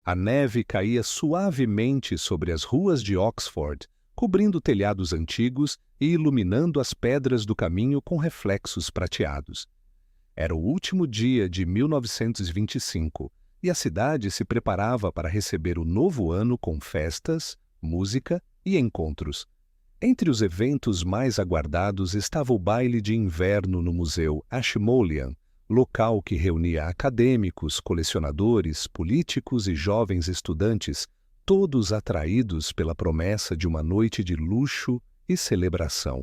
A neve caía suavemente sobre as ruas de Oxford, cobrindo telhados antigos e iluminando as pedras do caminho com reflexos prateados. Era o último dia de 1925 e a cidade se preparava para receber o novo ano com festas, música e encontros. Entre os eventos mais aguardados estava o baile de inverno no Museu Ashmolean, local que reunia acadêmicos, colecionadores, políticos e jovens estudantes, todos atraídos pela promessa de uma noite de luxo e celebração.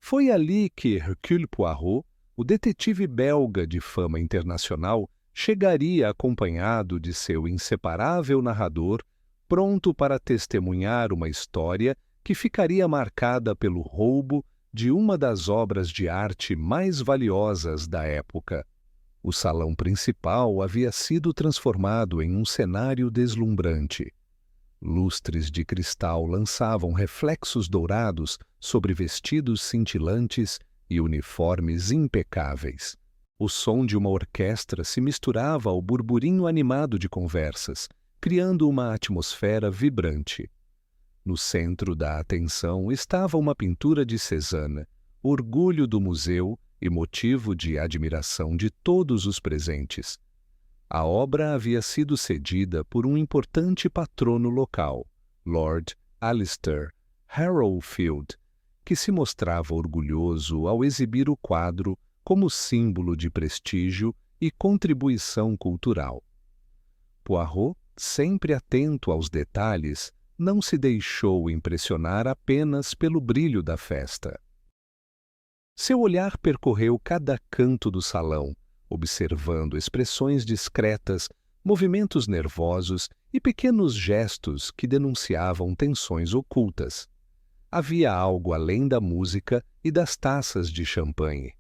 Foi ali que Hercule Poirot, o detetive belga de fama internacional, chegaria acompanhado de seu inseparável narrador, pronto para testemunhar uma história que ficaria marcada pelo roubo de uma das obras de arte mais valiosas da época. O salão principal havia sido transformado em um cenário deslumbrante. Lustres de cristal lançavam reflexos dourados sobre vestidos cintilantes e uniformes impecáveis. O som de uma orquestra se misturava ao burburinho animado de conversas, criando uma atmosfera vibrante. No centro da atenção estava uma pintura de Cézanne, orgulho do museu e motivo de admiração de todos os presentes. A obra havia sido cedida por um importante patrono local, Lord Alistair Harrowfield, que se mostrava orgulhoso ao exibir o quadro como símbolo de prestígio e contribuição cultural. Poirot, sempre atento aos detalhes, não se deixou impressionar apenas pelo brilho da festa. Seu olhar percorreu cada canto do salão, observando expressões discretas, movimentos nervosos e pequenos gestos que denunciavam tensões ocultas. Havia algo além da música e das taças de champanhe.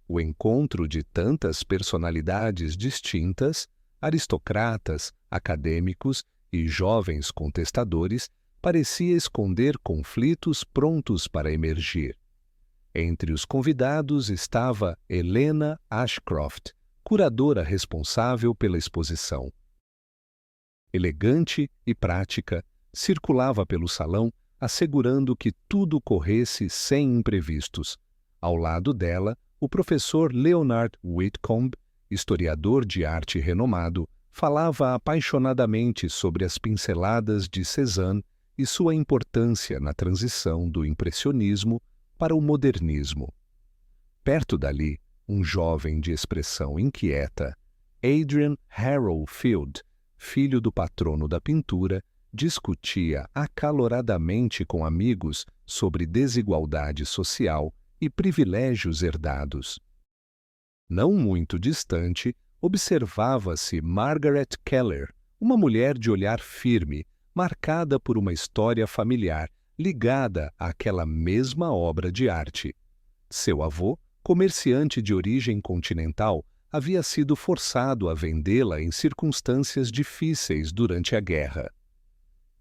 O encontro de tantas personalidades distintas, aristocratas, acadêmicos e jovens contestadores, parecia esconder conflitos prontos para emergir. Entre os convidados estava Helena Ashcroft, curadora responsável pela exposição. Elegante e prática, circulava pelo salão, assegurando que tudo corresse sem imprevistos. Ao lado dela, o professor Leonard Whitcomb, historiador de arte renomado, falava apaixonadamente sobre as pinceladas de Cézanne e sua importância na transição do impressionismo para o modernismo. Perto dali, um jovem de expressão inquieta, Adrian Harrowfield, filho do patrono da pintura, discutia acaloradamente com amigos sobre desigualdade social e privilégios herdados. Não muito distante, observava-se Margaret Keller, uma mulher de olhar firme, marcada por uma história familiar ligada àquela mesma obra de arte. Seu avô, comerciante de origem continental, havia sido forçado a vendê-la em circunstâncias difíceis durante a guerra.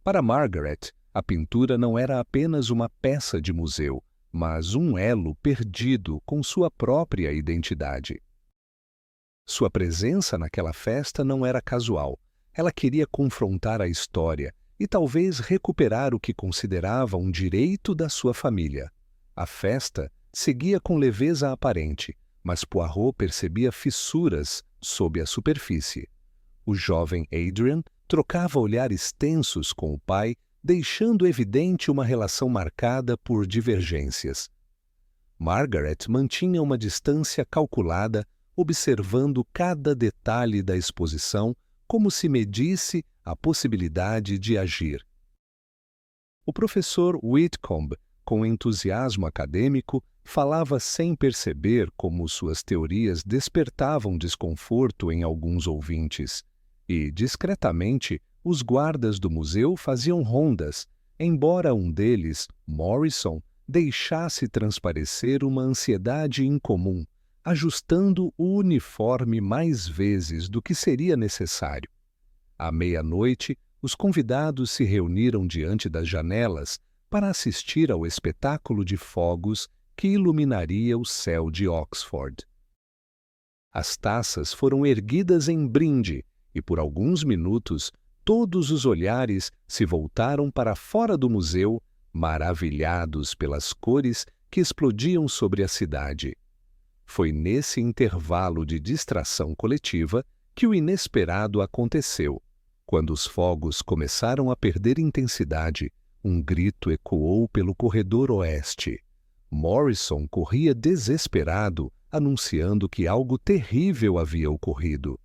Para Margaret, a pintura não era apenas uma peça de museu, mas um elo perdido com sua própria identidade. Sua presença naquela festa não era casual. Ela queria confrontar a história e talvez recuperar o que considerava um direito da sua família. A festa seguia com leveza aparente, mas Poirot percebia fissuras sob a superfície. O jovem Adrian trocava olhares tensos com o pai, deixando evidente uma relação marcada por divergências. Margaret mantinha uma distância calculada, observando cada detalhe da exposição como se medisse a possibilidade de agir. O professor Whitcomb, com entusiasmo acadêmico, falava sem perceber como suas teorias despertavam desconforto em alguns ouvintes, e, discretamente, os guardas do museu faziam rondas, embora um deles, Morrison, deixasse transparecer uma ansiedade incomum, ajustando o uniforme mais vezes do que seria necessário. À meia-noite, os convidados se reuniram diante das janelas para assistir ao espetáculo de fogos que iluminaria o céu de Oxford. As taças foram erguidas em brinde e por alguns minutos todos os olhares se voltaram para fora do museu, maravilhados pelas cores que explodiam sobre a cidade. Foi nesse intervalo de distração coletiva que o inesperado aconteceu. Quando os fogos começaram a perder intensidade, um grito ecoou pelo corredor oeste. Morrison corria desesperado, anunciando que algo terrível havia ocorrido.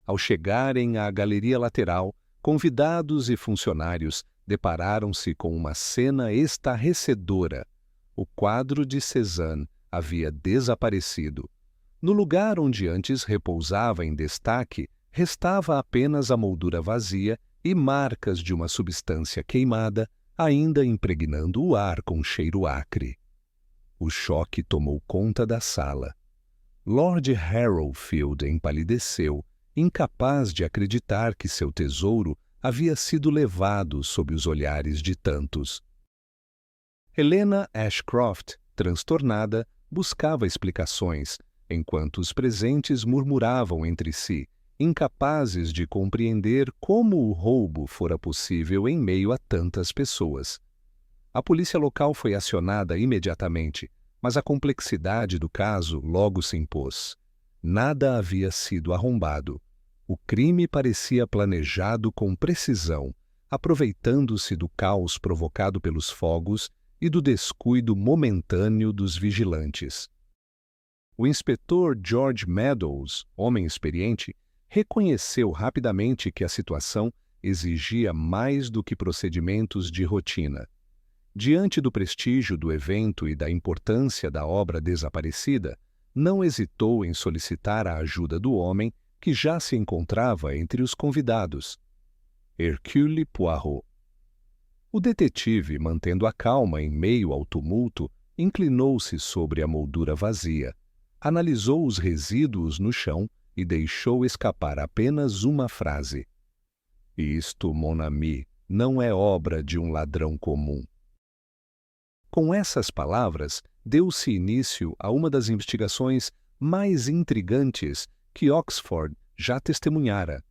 Ao chegarem à galeria lateral, convidados e funcionários depararam-se com uma cena estarrecedora. O quadro de Cézanne havia desaparecido. No lugar onde antes repousava em destaque, restava apenas a moldura vazia e marcas de uma substância queimada, ainda impregnando o ar com cheiro acre. O choque tomou conta da sala. Lord Harrowfield empalideceu, incapaz de acreditar que seu tesouro havia sido levado sob os olhares de tantos. Helena Ashcroft, transtornada, buscava explicações, enquanto os presentes murmuravam entre si, incapazes de compreender como o roubo fora possível em meio a tantas pessoas. A polícia local foi acionada imediatamente, mas a complexidade do caso logo se impôs. Nada havia sido arrombado. O crime parecia planejado com precisão, aproveitando-se do caos provocado pelos fogos e do descuido momentâneo dos vigilantes. O inspetor George Meadows, homem experiente, reconheceu rapidamente que a situação exigia mais do que procedimentos de rotina. Diante do prestígio do evento e da importância da obra desaparecida, não hesitou em solicitar a ajuda do homem que já se encontrava entre os convidados, Hercule Poirot. O detetive, mantendo a calma em meio ao tumulto, inclinou-se sobre a moldura vazia, analisou os resíduos no chão e deixou escapar apenas uma frase. Isto, mon ami, não é obra de um ladrão comum. Com essas palavras, deu-se início a uma das investigações mais intrigantes que Oxford já testemunhara.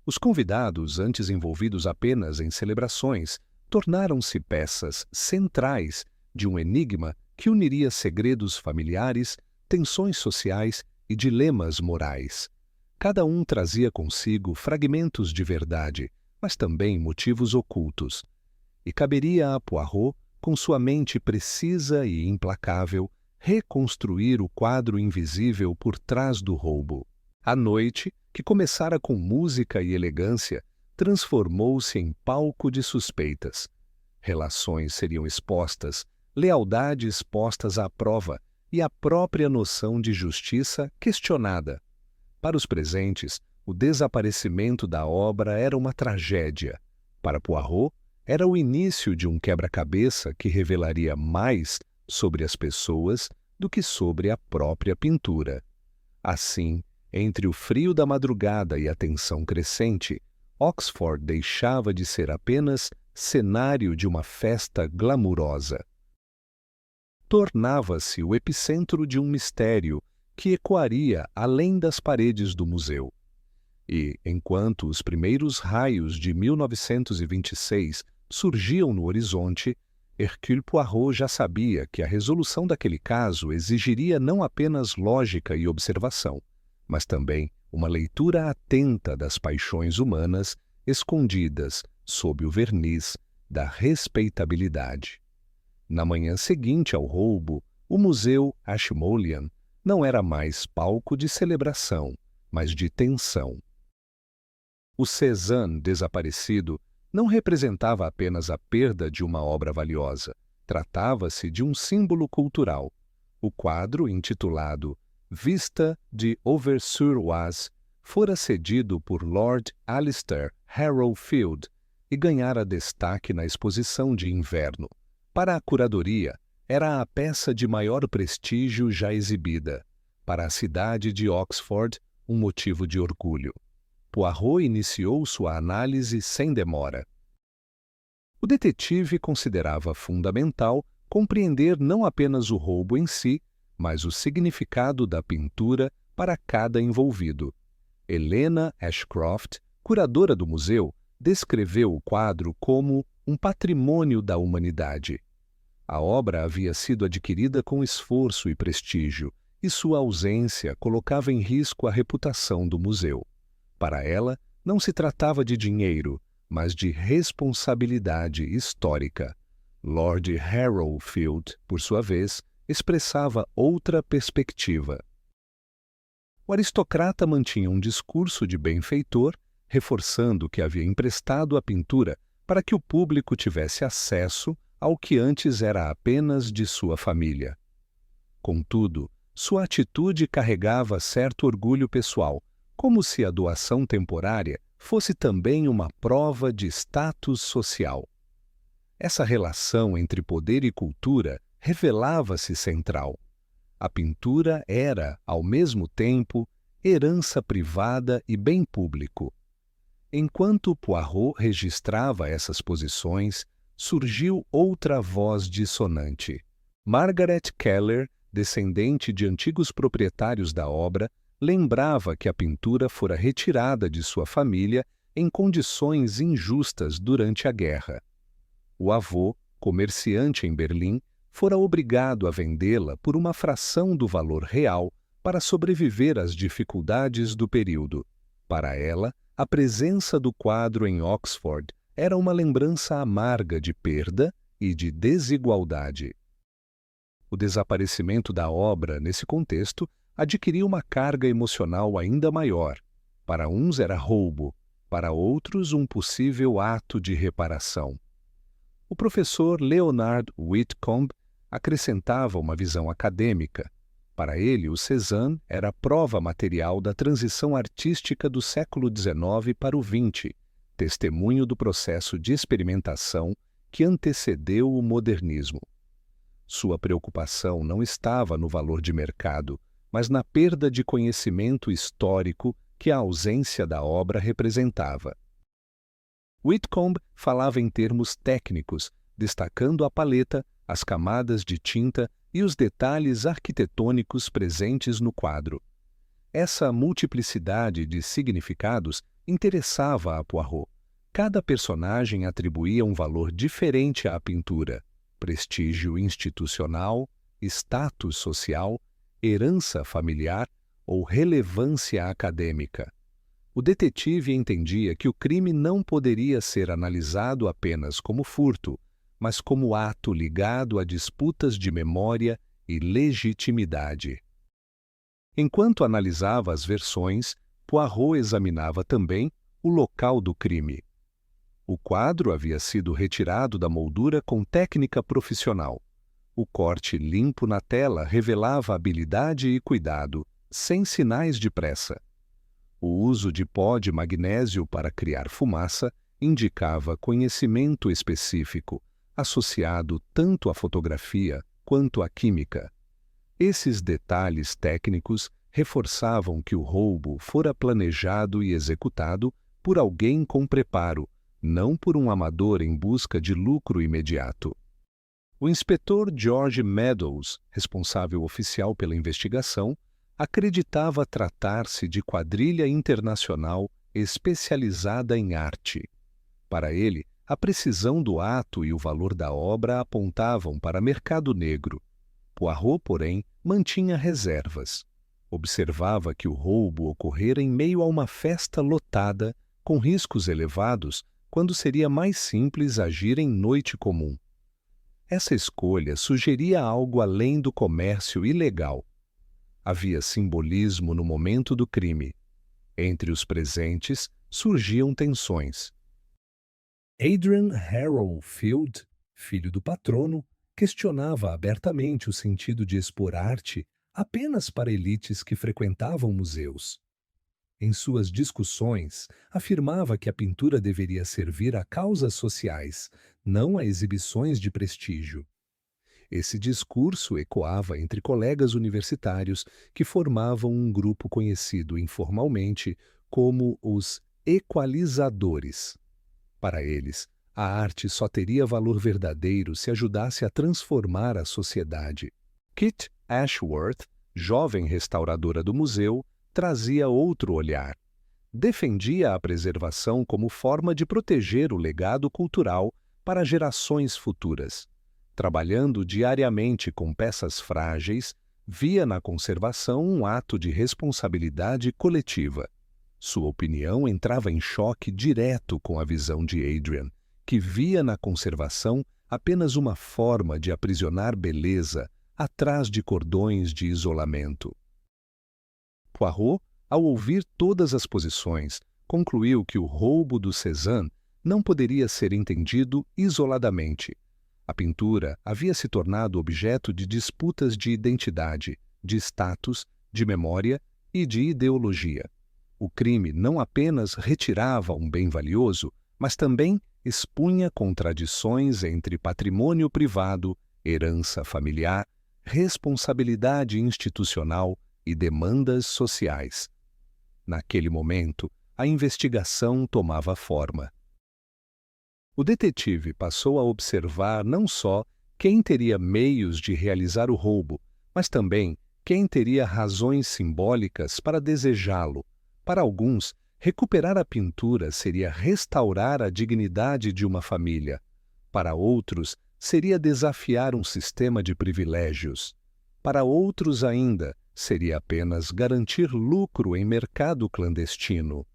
Os convidados, antes envolvidos apenas em celebrações, tornaram-se peças centrais de um enigma que uniria segredos familiares, tensões sociais e dilemas morais. Cada um trazia consigo fragmentos de verdade, mas também motivos ocultos. E caberia a Poirot, com sua mente precisa e implacável, reconstruir o quadro invisível por trás do roubo. A noite, que começara com música e elegância, transformou-se em palco de suspeitas. Relações seriam expostas, lealdades postas à prova e a própria noção de justiça questionada. Para os presentes, o desaparecimento da obra era uma tragédia. Para Poirot, era o início de um quebra-cabeça que revelaria mais sobre as pessoas do que sobre a própria pintura. Assim, entre o frio da madrugada e a tensão crescente, Oxford deixava de ser apenas cenário de uma festa glamurosa. Tornava-se o epicentro de um mistério que ecoaria além das paredes do museu. E, enquanto os primeiros raios de 1926 surgiam no horizonte, Hercule Poirot já sabia que a resolução daquele caso exigiria não apenas lógica e observação, mas também uma leitura atenta das paixões humanas escondidas sob o verniz da respeitabilidade. Na manhã seguinte ao roubo, o Museu Ashmolean não era mais palco de celebração, mas de tensão. O Cézanne desaparecido não representava apenas a perda de uma obra valiosa. Tratava-se de um símbolo cultural. O quadro, intitulado Vista de Auvers-sur-Oise, fora cedido por Lord Alistair Harrowfield e ganhara destaque na exposição de inverno. Para a curadoria, era a peça de maior prestígio já exibida. Para a cidade de Oxford, um motivo de orgulho. Poirot iniciou sua análise sem demora. O detetive considerava fundamental compreender não apenas o roubo em si, mas o significado da pintura para cada envolvido. Helena Ashcroft, curadora do museu, descreveu o quadro como um patrimônio da humanidade. A obra havia sido adquirida com esforço e prestígio, e sua ausência colocava em risco a reputação do museu. Para ela, não se tratava de dinheiro, mas de responsabilidade histórica. Lord Harrowfield, por sua vez, expressava outra perspectiva. O aristocrata mantinha um discurso de benfeitor, reforçando que havia emprestado a pintura para que o público tivesse acesso ao que antes era apenas de sua família. Contudo, sua atitude carregava certo orgulho pessoal, como se a doação temporária fosse também uma prova de status social. Essa relação entre poder e cultura revelava-se central. A pintura era, ao mesmo tempo, herança privada e bem público. Enquanto Poirot registrava essas posições, surgiu outra voz dissonante. Margaret Keller, descendente de antigos proprietários da obra, lembrava que a pintura fora retirada de sua família em condições injustas durante a guerra. O avô, comerciante em Berlim, fora obrigado a vendê-la por uma fração do valor real para sobreviver às dificuldades do período. Para ela, a presença do quadro em Oxford era uma lembrança amarga de perda e de desigualdade. O desaparecimento da obra, nesse contexto, adquiriu uma carga emocional ainda maior. Para uns era roubo, para outros um possível ato de reparação. O professor Leonard Whitcomb acrescentava uma visão acadêmica. Para ele, o Cézanne era a prova material da transição artística do século XIX para o XX, testemunho do processo de experimentação que antecedeu o modernismo. Sua preocupação não estava no valor de mercado, mas na perda de conhecimento histórico que a ausência da obra representava. Whitcomb falava em termos técnicos, destacando a paleta, as camadas de tinta e os detalhes arquitetônicos presentes no quadro. Essa multiplicidade de significados interessava a Poirot. Cada personagem atribuía um valor diferente à pintura: prestígio institucional, status social, herança familiar ou relevância acadêmica. O detetive entendia que o crime não poderia ser analisado apenas como furto, mas como ato ligado a disputas de memória e legitimidade. Enquanto analisava as versões, Poirot examinava também o local do crime. O quadro havia sido retirado da moldura com técnica profissional. O corte limpo na tela revelava habilidade e cuidado, sem sinais de pressa. O uso de pó de magnésio para criar fumaça indicava conhecimento específico, associado tanto à fotografia quanto à química. Esses detalhes técnicos reforçavam que o roubo fora planejado e executado por alguém com preparo, não por um amador em busca de lucro imediato. O inspetor George Meadows, responsável oficial pela investigação, acreditava tratar-se de quadrilha internacional especializada em arte. Para ele, a precisão do ato e o valor da obra apontavam para mercado negro. Poirot, porém, mantinha reservas. Observava que o roubo ocorrera em meio a uma festa lotada, com riscos elevados, quando seria mais simples agir em noite comum. Essa escolha sugeria algo além do comércio ilegal. Havia simbolismo no momento do crime. Entre os presentes surgiam tensões. Adrian Harrowfield, filho do patrono, questionava abertamente o sentido de expor arte apenas para elites que frequentavam museus. Em suas discussões, afirmava que a pintura deveria servir a causas sociais, não a exibições de prestígio. Esse discurso ecoava entre colegas universitários que formavam um grupo conhecido informalmente como os equalizadores. Para eles, a arte só teria valor verdadeiro se ajudasse a transformar a sociedade. Kit Ashworth, jovem restauradora do museu, trazia outro olhar. defendia a preservação como forma de proteger o legado cultural para gerações futuras. Trabalhando diariamente com peças frágeis, via na conservação um ato de responsabilidade coletiva. Sua opinião entrava em choque direto com a visão de Adrian, que via na conservação apenas uma forma de aprisionar beleza atrás de cordões de isolamento. Poirot, ao ouvir todas as posições, concluiu que o roubo do Cézanne não poderia ser entendido isoladamente. A pintura havia se tornado objeto de disputas de identidade, de status, de memória e de ideologia. O crime não apenas retirava um bem valioso, mas também expunha contradições entre patrimônio privado, herança familiar, responsabilidade institucional e demandas sociais. Naquele momento, a investigação tomava forma. O detetive passou a observar não só quem teria meios de realizar o roubo, mas também quem teria razões simbólicas para desejá-lo. Para alguns, recuperar a pintura seria restaurar a dignidade de uma família. Para outros, seria desafiar um sistema de privilégios. Para outros ainda, seria apenas garantir lucro em mercado clandestino.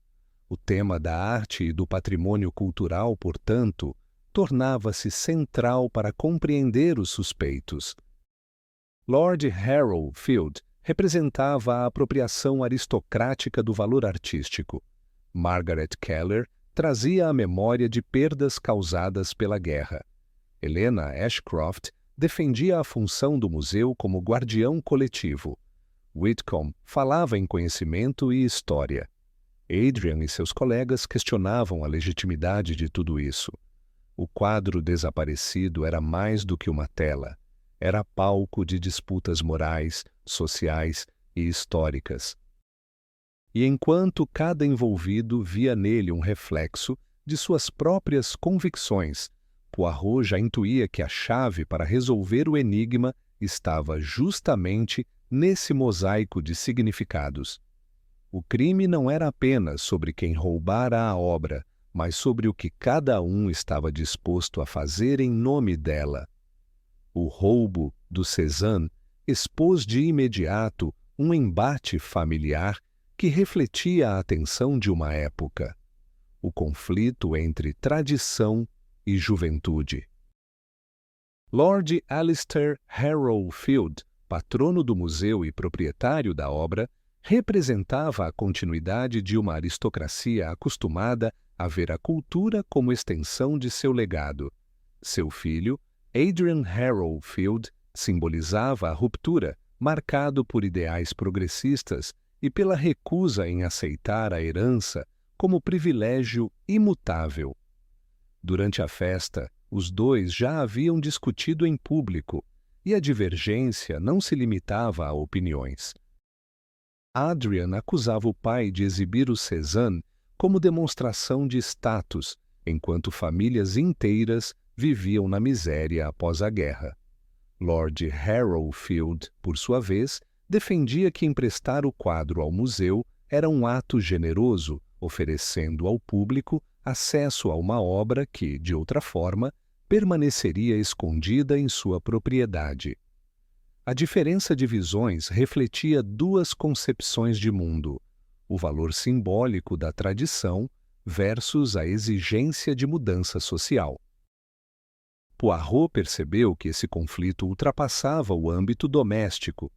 O tema da arte e do patrimônio cultural, portanto, tornava-se central para compreender os suspeitos. Lord Harrow Field representava a apropriação aristocrática do valor artístico. Margaret Keller trazia a memória de perdas causadas pela guerra. Helena Ashcroft defendia a função do museu como guardião coletivo. Whitcomb falava em conhecimento e história. Adrian e seus colegas questionavam a legitimidade de tudo isso. O quadro desaparecido era mais do que uma tela. Era palco de disputas morais, sociais e históricas. E enquanto cada envolvido via nele um reflexo de suas próprias convicções, Poirot já intuía que a chave para resolver o enigma estava justamente nesse mosaico de significados. O crime não era apenas sobre quem roubara a obra, mas sobre o que cada um estava disposto a fazer em nome dela. O roubo do Cézanne expôs de imediato um embate familiar que refletia a atenção de uma época: o conflito entre tradição e juventude. Lord Alistair Harrow Field, patrono do museu e proprietário da obra, representava a continuidade de uma aristocracia acostumada a ver a cultura como extensão de seu legado. Seu filho, Adrian Harrow Field, simbolizava a ruptura, marcado por ideais progressistas e pela recusa em aceitar a herança como privilégio imutável. Durante a festa, os dois já haviam discutido em público, e a divergência não se limitava a opiniões. Adrian acusava o pai de exibir o Cézanne como demonstração de status, enquanto famílias inteiras viviam na miséria após a guerra. Lord Harrow Field, por sua vez, defendia que emprestar o quadro ao museu era um ato generoso, oferecendo ao público acesso a uma obra que, de outra forma, permaneceria escondida em sua propriedade. A diferença de visões refletia duas concepções de mundo: o valor simbólico da tradição versus a exigência de mudança social. Poirot percebeu que esse conflito ultrapassava o âmbito doméstico.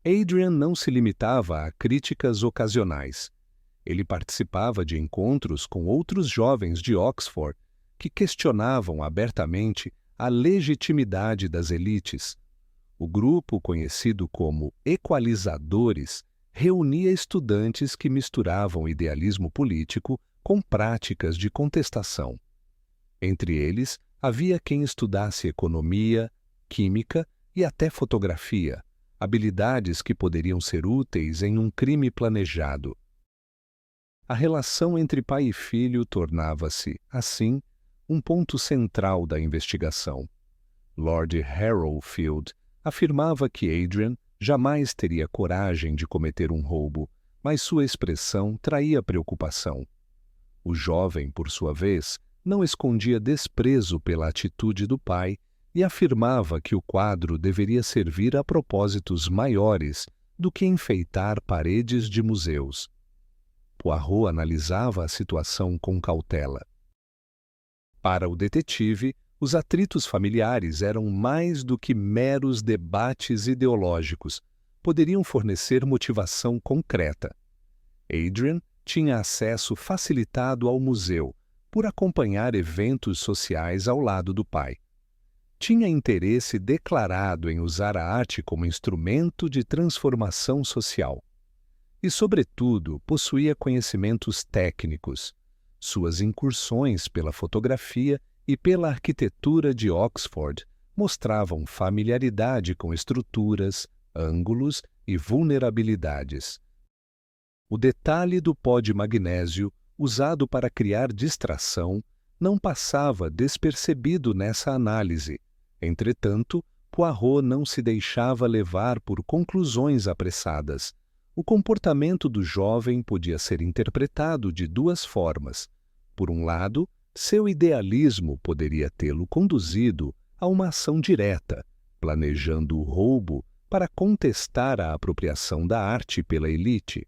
Adrian não se limitava a críticas ocasionais. Ele participava de encontros com outros jovens de Oxford que questionavam abertamente a legitimidade das elites. O grupo, conhecido como equalizadores, reunia estudantes que misturavam idealismo político com práticas de contestação. Entre eles, havia quem estudasse economia, química e até fotografia, habilidades que poderiam ser úteis em um crime planejado. A relação entre pai e filho tornava-se, assim, um ponto central da investigação. Lord Harrow Field afirmava que Adrian jamais teria coragem de cometer um roubo, mas sua expressão traía preocupação. O jovem, por sua vez, não escondia desprezo pela atitude do pai e afirmava que o quadro deveria servir a propósitos maiores do que enfeitar paredes de museus. Poirot analisava a situação com cautela. Para o detetive, os atritos familiares eram mais do que meros debates ideológicos, poderiam fornecer motivação concreta. Adrian tinha acesso facilitado ao museu por acompanhar eventos sociais ao lado do pai. Tinha interesse declarado em usar a arte como instrumento de transformação social. E, sobretudo, possuía conhecimentos técnicos. Suas incursões pela fotografia e pela arquitetura de Oxford mostravam familiaridade com estruturas, ângulos e vulnerabilidades. O detalhe do pó de magnésio, usado para criar distração, não passava despercebido nessa análise. Entretanto, Poirot não se deixava levar por conclusões apressadas. O comportamento do jovem podia ser interpretado de duas formas. Por um lado, seu idealismo poderia tê-lo conduzido a uma ação direta, planejando o roubo para contestar a apropriação da arte pela elite.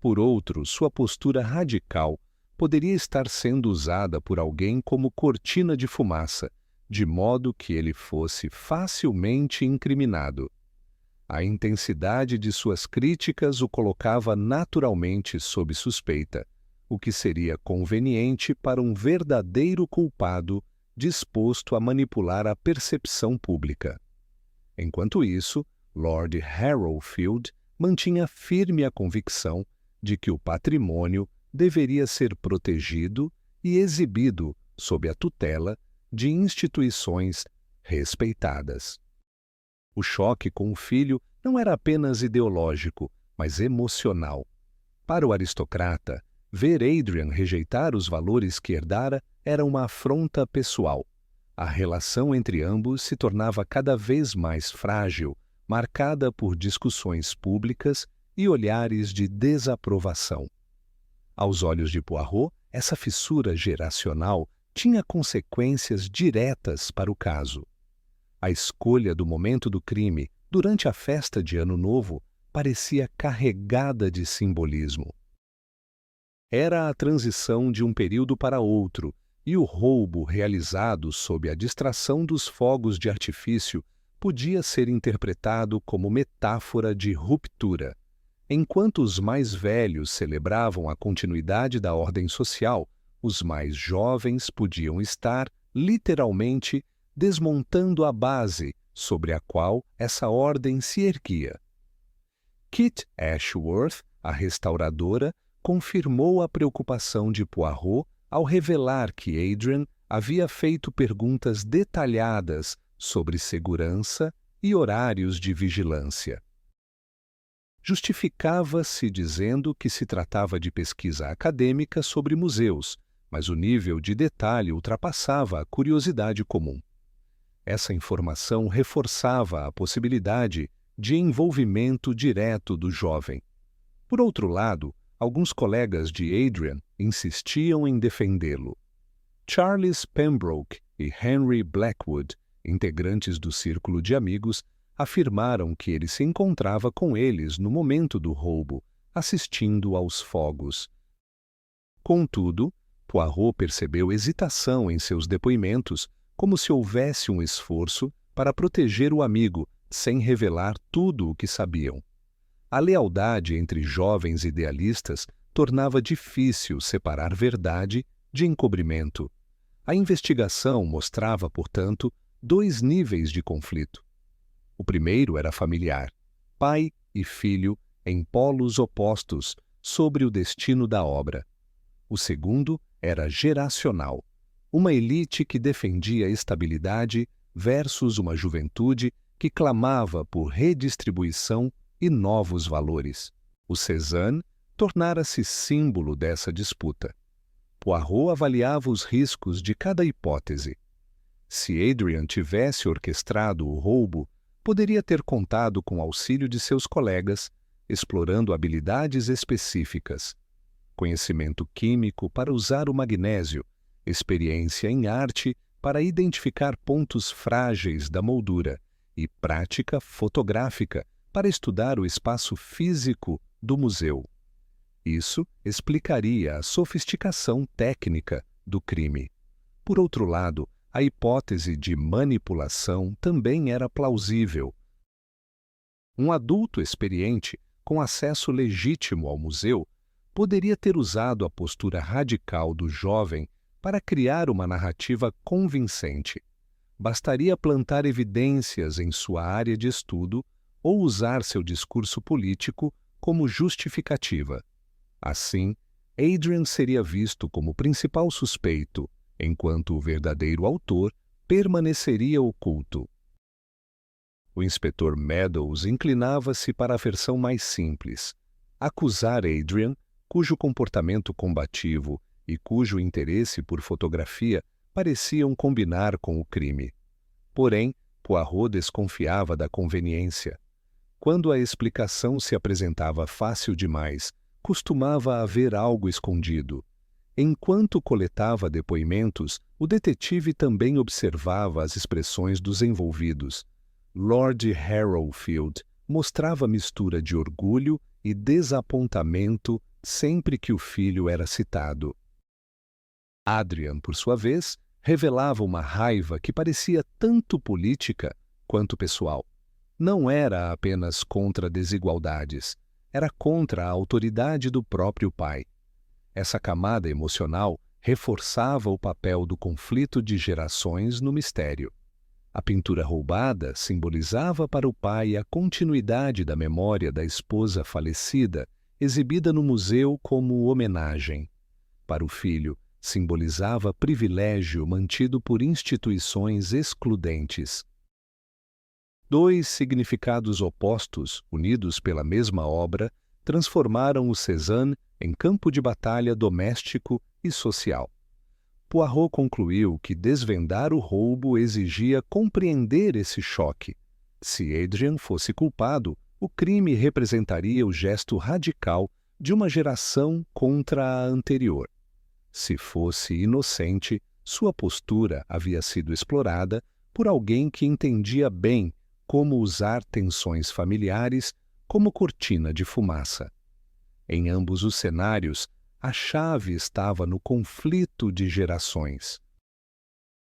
Por outro, sua postura radical poderia estar sendo usada por alguém como cortina de fumaça, de modo que ele fosse facilmente incriminado. A intensidade de suas críticas o colocava naturalmente sob suspeita, o que seria conveniente para um verdadeiro culpado disposto a manipular a percepção pública. Enquanto isso, Lord Harrowfield mantinha firme a convicção de que o patrimônio deveria ser protegido e exibido sob a tutela de instituições respeitadas. O choque com o filho não era apenas ideológico, mas emocional. Para o aristocrata, ver Adrian rejeitar os valores que herdara era uma afronta pessoal. A relação entre ambos se tornava cada vez mais frágil, marcada por discussões públicas e olhares de desaprovação. Aos olhos de Poirot, essa fissura geracional tinha consequências diretas para o caso. A escolha do momento do crime, durante a festa de Ano Novo, parecia carregada de simbolismo. Era a transição de um período para outro, e o roubo realizado sob a distração dos fogos de artifício podia ser interpretado como metáfora de ruptura. Enquanto os mais velhos celebravam a continuidade da ordem social, os mais jovens podiam estar, literalmente, desmontando a base sobre a qual essa ordem se erguia. Kit Ashworth, a restauradora, confirmou a preocupação de Poirot ao revelar que Adrian havia feito perguntas detalhadas sobre segurança e horários de vigilância. Justificava-se dizendo que se tratava de pesquisa acadêmica sobre museus, mas o nível de detalhe ultrapassava a curiosidade comum. Essa informação reforçava a possibilidade de envolvimento direto do jovem. Por outro lado, alguns colegas de Adrian insistiam em defendê-lo. Charles Pembroke e Henry Blackwood, integrantes do círculo de amigos, afirmaram que ele se encontrava com eles no momento do roubo, assistindo aos fogos. Contudo, Poirot percebeu hesitação em seus depoimentos, como se houvesse um esforço para proteger o amigo, sem revelar tudo o que sabiam. A lealdade entre jovens idealistas tornava difícil separar verdade de encobrimento. A investigação mostrava, portanto, dois níveis de conflito. O primeiro era familiar, pai e filho em polos opostos sobre o destino da obra. O segundo era geracional, uma elite que defendia estabilidade versus uma juventude que clamava por redistribuição e novos valores. O Cézanne tornara-se símbolo dessa disputa. Poirot avaliava os riscos de cada hipótese. Se Adrian tivesse orquestrado o roubo, poderia ter contado com o auxílio de seus colegas, explorando habilidades específicas. Conhecimento químico para usar o magnésio, experiência em arte para identificar pontos frágeis da moldura e prática fotográfica para estudar o espaço físico do museu. Isso explicaria a sofisticação técnica do crime. Por outro lado, a hipótese de manipulação também era plausível. Um adulto experiente, com acesso legítimo ao museu, poderia ter usado a postura radical do jovem para criar uma narrativa convincente. Bastaria plantar evidências em sua área de estudo ou usar seu discurso político como justificativa. Assim, Adrian seria visto como principal suspeito, enquanto o verdadeiro autor permaneceria oculto. O inspetor Meadows inclinava-se para a versão mais simples: acusar Adrian, cujo comportamento combativo e cujo interesse por fotografia pareciam combinar com o crime. Porém, Poirot desconfiava da conveniência. Quando a explicação se apresentava fácil demais, costumava haver algo escondido. Enquanto coletava depoimentos, o detetive também observava as expressões dos envolvidos. Lord Harrowfield mostrava mistura de orgulho e desapontamento sempre que o filho era citado. Adrian, por sua vez, revelava uma raiva que parecia tanto política quanto pessoal. Não era apenas contra desigualdades, era contra a autoridade do próprio pai. Essa camada emocional reforçava o papel do conflito de gerações no mistério. A pintura roubada simbolizava para o pai a continuidade da memória da esposa falecida, exibida no museu como homenagem. Para o filho, simbolizava privilégio mantido por instituições excludentes. Dois significados opostos, unidos pela mesma obra, transformaram o Cézanne em campo de batalha doméstico e social. Poirot concluiu que desvendar o roubo exigia compreender esse choque. Se Adrian fosse culpado, o crime representaria o gesto radical de uma geração contra a anterior. Se fosse inocente, sua postura havia sido explorada por alguém que entendia bem como usar tensões familiares como cortina de fumaça. Em ambos os cenários, a chave estava no conflito de gerações.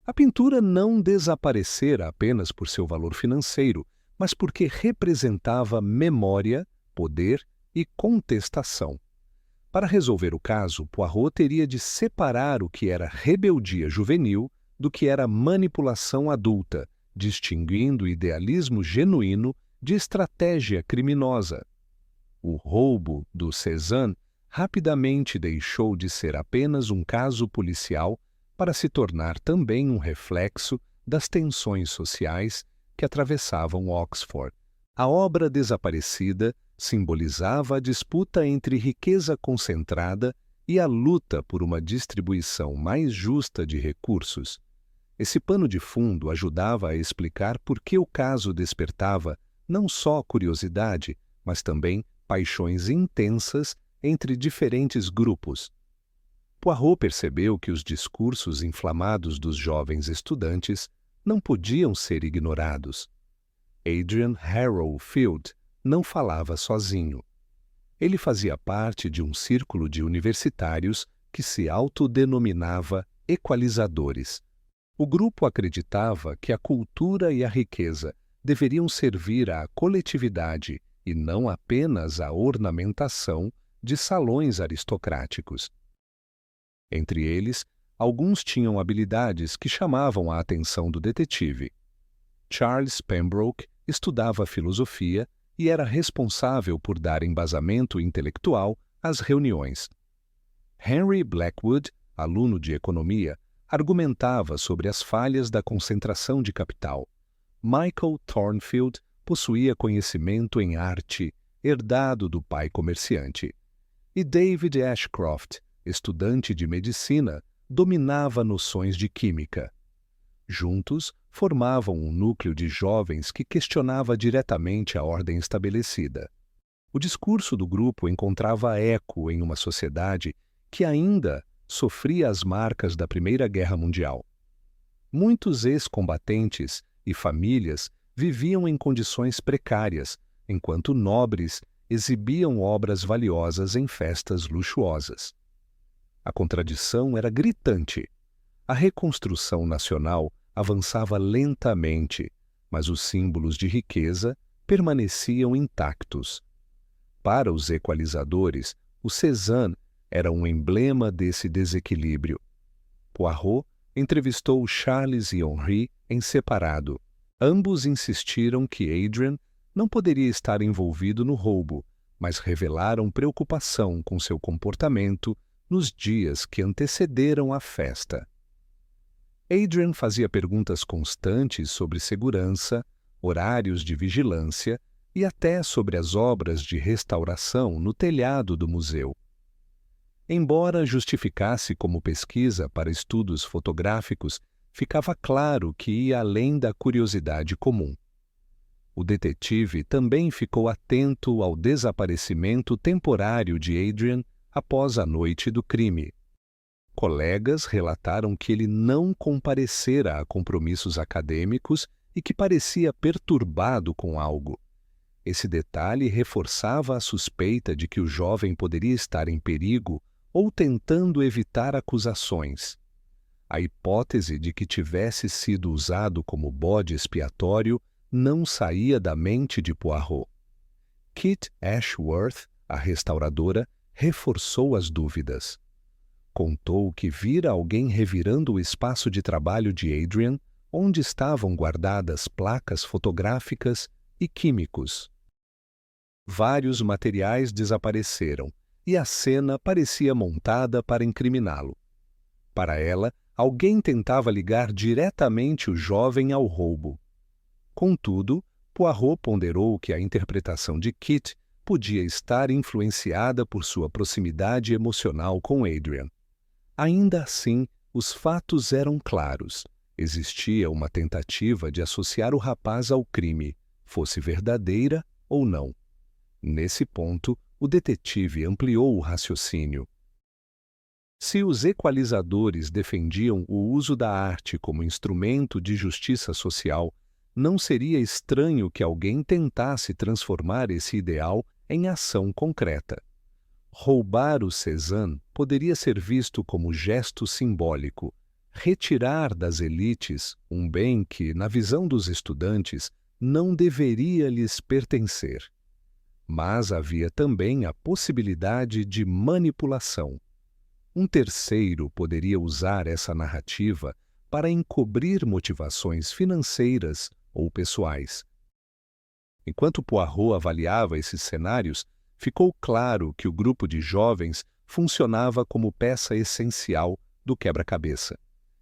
A pintura não desaparecera apenas por seu valor financeiro, mas porque representava memória, poder e contestação. Para resolver o caso, Poirot teria de separar o que era rebeldia juvenil do que era manipulação adulta, distinguindo o idealismo genuíno de estratégia criminosa. O roubo do Cézanne rapidamente deixou de ser apenas um caso policial para se tornar também um reflexo das tensões sociais que atravessavam Oxford. A obra desaparecida simbolizava a disputa entre riqueza concentrada e a luta por uma distribuição mais justa de recursos. Esse pano de fundo ajudava a explicar por que o caso despertava não só curiosidade, mas também paixões intensas entre diferentes grupos. Poirot percebeu que os discursos inflamados dos jovens estudantes não podiam ser ignorados. Adrian Harrowfield não falava sozinho. Ele fazia parte de um círculo de universitários que se autodenominava equalizadores. O grupo acreditava que a cultura e a riqueza deveriam servir à coletividade e não apenas à ornamentação de salões aristocráticos. Entre eles, alguns tinham habilidades que chamavam a atenção do detetive. Charles Pembroke estudava filosofia e era responsável por dar embasamento intelectual às reuniões. Henry Blackwood, aluno de economia, argumentava sobre as falhas da concentração de capital. Michael Thornfield possuía conhecimento em arte, herdado do pai comerciante. E David Ashcroft, estudante de medicina, dominava noções de química. Juntos, formavam um núcleo de jovens que questionava diretamente a ordem estabelecida. O discurso do grupo encontrava eco em uma sociedade que ainda sofria as marcas da Primeira Guerra Mundial. Muitos ex-combatentes e famílias viviam em condições precárias, enquanto nobres exibiam obras valiosas em festas luxuosas. A contradição era gritante. A reconstrução nacional avançava lentamente, mas os símbolos de riqueza permaneciam intactos. Para os equalizadores, o Cézanne era um emblema desse desequilíbrio. Poirot entrevistou Charles e Henri em separado. Ambos insistiram que Adrien não poderia estar envolvido no roubo, mas revelaram preocupação com seu comportamento nos dias que antecederam a festa. Adrien fazia perguntas constantes sobre segurança, horários de vigilância e até sobre as obras de restauração no telhado do museu. Embora justificasse como pesquisa para estudos fotográficos, ficava claro que ia além da curiosidade comum. O detetive também ficou atento ao desaparecimento temporário de Adrien após a noite do crime. Colegas relataram que ele não comparecera a compromissos acadêmicos e que parecia perturbado com algo. Esse detalhe reforçava a suspeita de que o jovem poderia estar em perigo ou tentando evitar acusações. A hipótese de que tivesse sido usado como bode expiatório não saía da mente de Poirot. Kit Ashworth, a restauradora, reforçou as dúvidas. Contou que vira alguém revirando o espaço de trabalho de Adrien, onde estavam guardadas placas fotográficas e químicos. Vários materiais desapareceram e a cena parecia montada para incriminá-lo. Para ela, alguém tentava ligar diretamente o jovem ao roubo. Contudo, Poirot ponderou que a interpretação de Kit podia estar influenciada por sua proximidade emocional com Adrien. Ainda assim, os fatos eram claros. Existia uma tentativa de associar o rapaz ao crime, fosse verdadeira ou não. Nesse ponto, o detetive ampliou o raciocínio. Se os equalizadores defendiam o uso da arte como instrumento de justiça social, não seria estranho que alguém tentasse transformar esse ideal em ação concreta. Roubar o Cézanne poderia ser visto como gesto simbólico, retirar das elites um bem que, na visão dos estudantes, não deveria lhes pertencer. Mas havia também a possibilidade de manipulação. Um terceiro poderia usar essa narrativa para encobrir motivações financeiras ou pessoais. Enquanto Poirot avaliava esses cenários, ficou claro que o grupo de jovens funcionava como peça essencial do quebra-cabeça.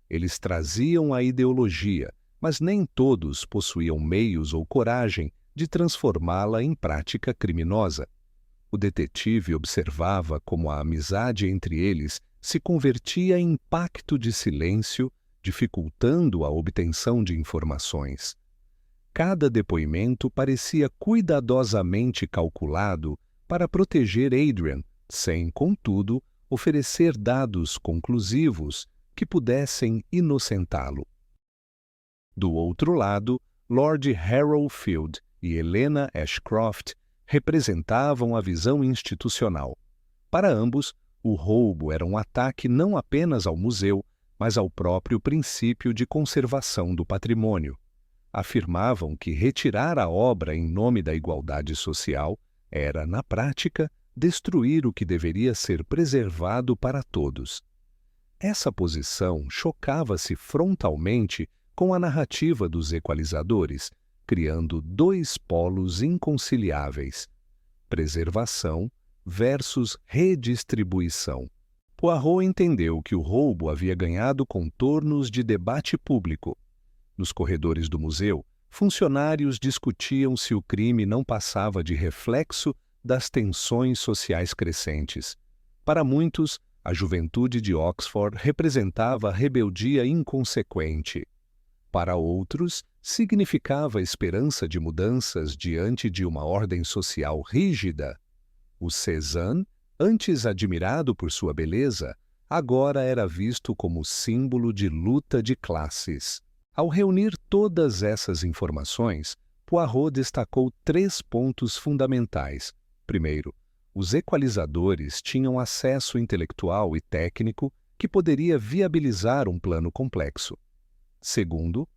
Eles traziam a ideologia, mas nem todos possuíam meios ou coragem de transformá-la em prática criminosa. O detetive observava como a amizade entre eles se convertia em pacto de silêncio, dificultando a obtenção de informações. Cada depoimento parecia cuidadosamente calculado para proteger Adrien, sem, contudo, oferecer dados conclusivos que pudessem inocentá-lo. Do outro lado, Lord Harrowfield e Helena Ashcroft representavam a visão institucional. Para ambos, o roubo era um ataque não apenas ao museu, mas ao próprio princípio de conservação do patrimônio. Afirmavam que retirar a obra em nome da igualdade social era, na prática, destruir o que deveria ser preservado para todos. Essa posição chocava-se frontalmente com a narrativa dos equalizadores, criando dois polos inconciliáveis: preservação versus redistribuição. Poirot entendeu que o roubo havia ganhado contornos de debate público. Nos corredores do museu, funcionários discutiam se o crime não passava de reflexo das tensões sociais crescentes. Para muitos, a juventude de Oxford representava rebeldia inconsequente. Para outros, significava esperança de mudanças diante de uma ordem social rígida. O Cézanne, antes admirado por sua beleza, agora era visto como símbolo de luta de classes. Ao reunir todas essas informações, Poirot destacou 3 pontos fundamentais. Primeiro, os equalizadores tinham acesso intelectual e técnico que poderia viabilizar um plano complexo. Segundo,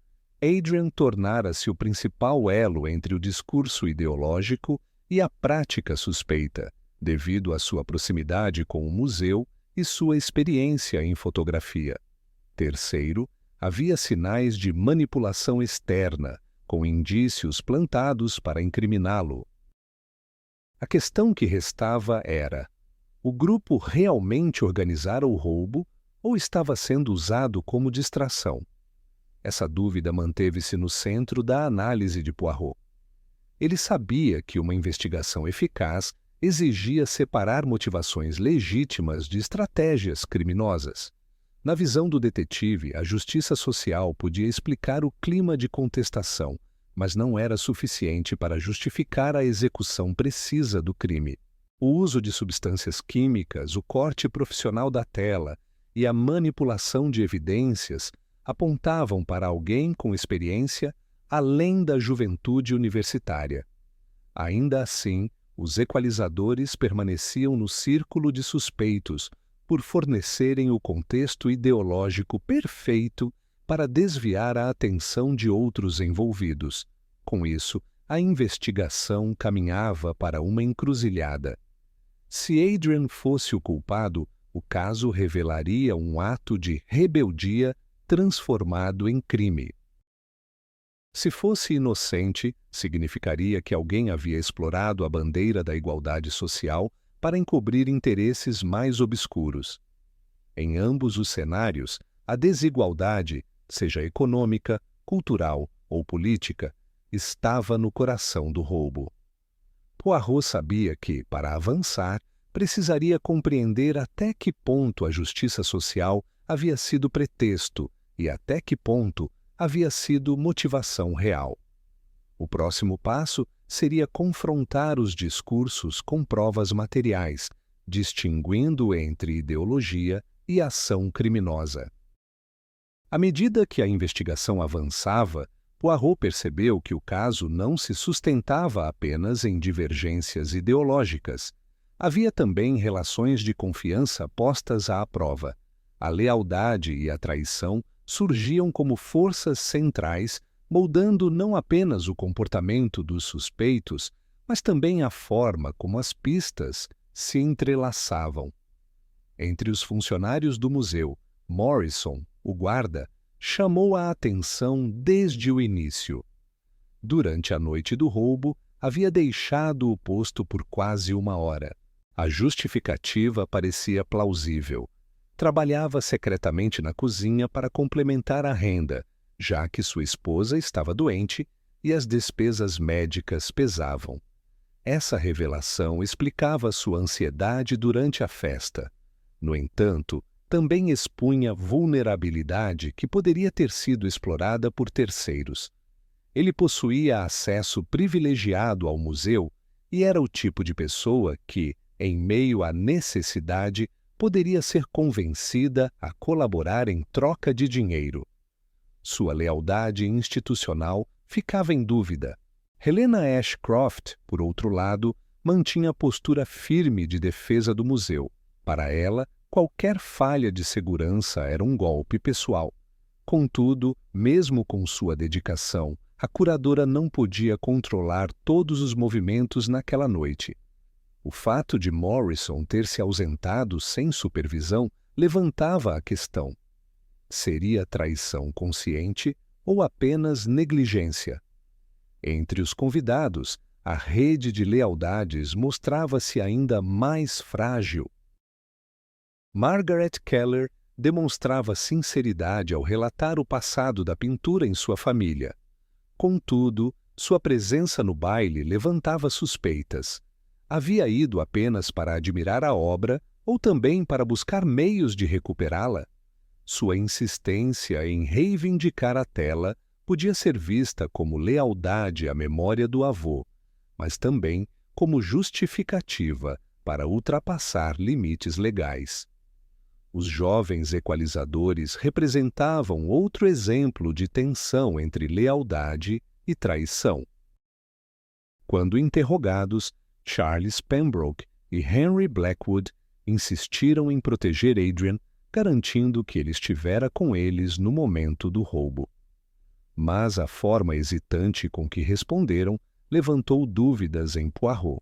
Adrian tornara-se o principal elo entre o discurso ideológico e a prática suspeita, devido à sua proximidade com o museu e sua experiência em fotografia. Terceiro, havia sinais de manipulação externa, com indícios plantados para incriminá-lo. A questão que restava era: o grupo realmente organizara o roubo ou estava sendo usado como distração? Essa dúvida manteve-se no centro da análise de Poirot. Ele sabia que uma investigação eficaz exigia separar motivações legítimas de estratégias criminosas. Na visão do detetive, a justiça social podia explicar o clima de contestação, mas não era suficiente para justificar a execução precisa do crime. O uso de substâncias químicas, o corte profissional da tela e a manipulação de evidências apontavam para alguém com experiência além da juventude universitária. Ainda assim, os equalizadores permaneciam no círculo de suspeitos por fornecerem o contexto ideológico perfeito para desviar a atenção de outros envolvidos. Com isso, a investigação caminhava para uma encruzilhada. Se Adrian fosse o culpado, o caso revelaria um ato de rebeldia transformado em crime. Se fosse inocente, significaria que alguém havia explorado a bandeira da igualdade social para encobrir interesses mais obscuros. Em ambos os cenários, a desigualdade, seja econômica, cultural ou política, estava no coração do roubo. Poirot sabia que, para avançar, precisaria compreender até que ponto a justiça social havia sido pretexto e até que ponto havia sido motivação real. O próximo passo seria confrontar os discursos com provas materiais, distinguindo entre ideologia e ação criminosa. À medida que a investigação avançava, Poirot percebeu que o caso não se sustentava apenas em divergências ideológicas. Havia também relações de confiança postas à prova. A lealdade e a traição surgiam como forças centrais, moldando não apenas o comportamento dos suspeitos, mas também a forma como as pistas se entrelaçavam. Entre os funcionários do museu, Morrison, o guarda, chamou a atenção desde o início. Durante a noite do roubo, havia deixado o posto por quase 1 hora. A justificativa parecia plausível. Trabalhava secretamente na cozinha para complementar a renda, já que sua esposa estava doente e as despesas médicas pesavam. Essa revelação explicava sua ansiedade durante a festa. No entanto, também expunha vulnerabilidade que poderia ter sido explorada por terceiros. Ele possuía acesso privilegiado ao museu e era o tipo de pessoa que, em meio à necessidade, poderia ser convencida a colaborar em troca de dinheiro. Sua lealdade institucional ficava em dúvida. Helena Ashcroft, por outro lado, mantinha postura firme de defesa do museu. Para ela, qualquer falha de segurança era um golpe pessoal. Contudo, mesmo com sua dedicação, a curadora não podia controlar todos os movimentos naquela noite. O fato de Morrison ter se ausentado sem supervisão levantava a questão: seria traição consciente ou apenas negligência? Entre os convidados, a rede de lealdades mostrava-se ainda mais frágil. Margaret Keller demonstrava sinceridade ao relatar o passado da pintura em sua família. Contudo, sua presença no baile levantava suspeitas. Havia ido apenas para admirar a obra ou também para buscar meios de recuperá-la? Sua insistência em reivindicar a tela podia ser vista como lealdade à memória do avô, mas também como justificativa para ultrapassar limites legais. Os jovens equalizadores representavam outro exemplo de tensão entre lealdade e traição. Quando interrogados, Charles Pembroke e Henry Blackwood insistiram em proteger Adrian, garantindo que ele estivera com eles no momento do roubo. Mas a forma hesitante com que responderam levantou dúvidas em Poirot.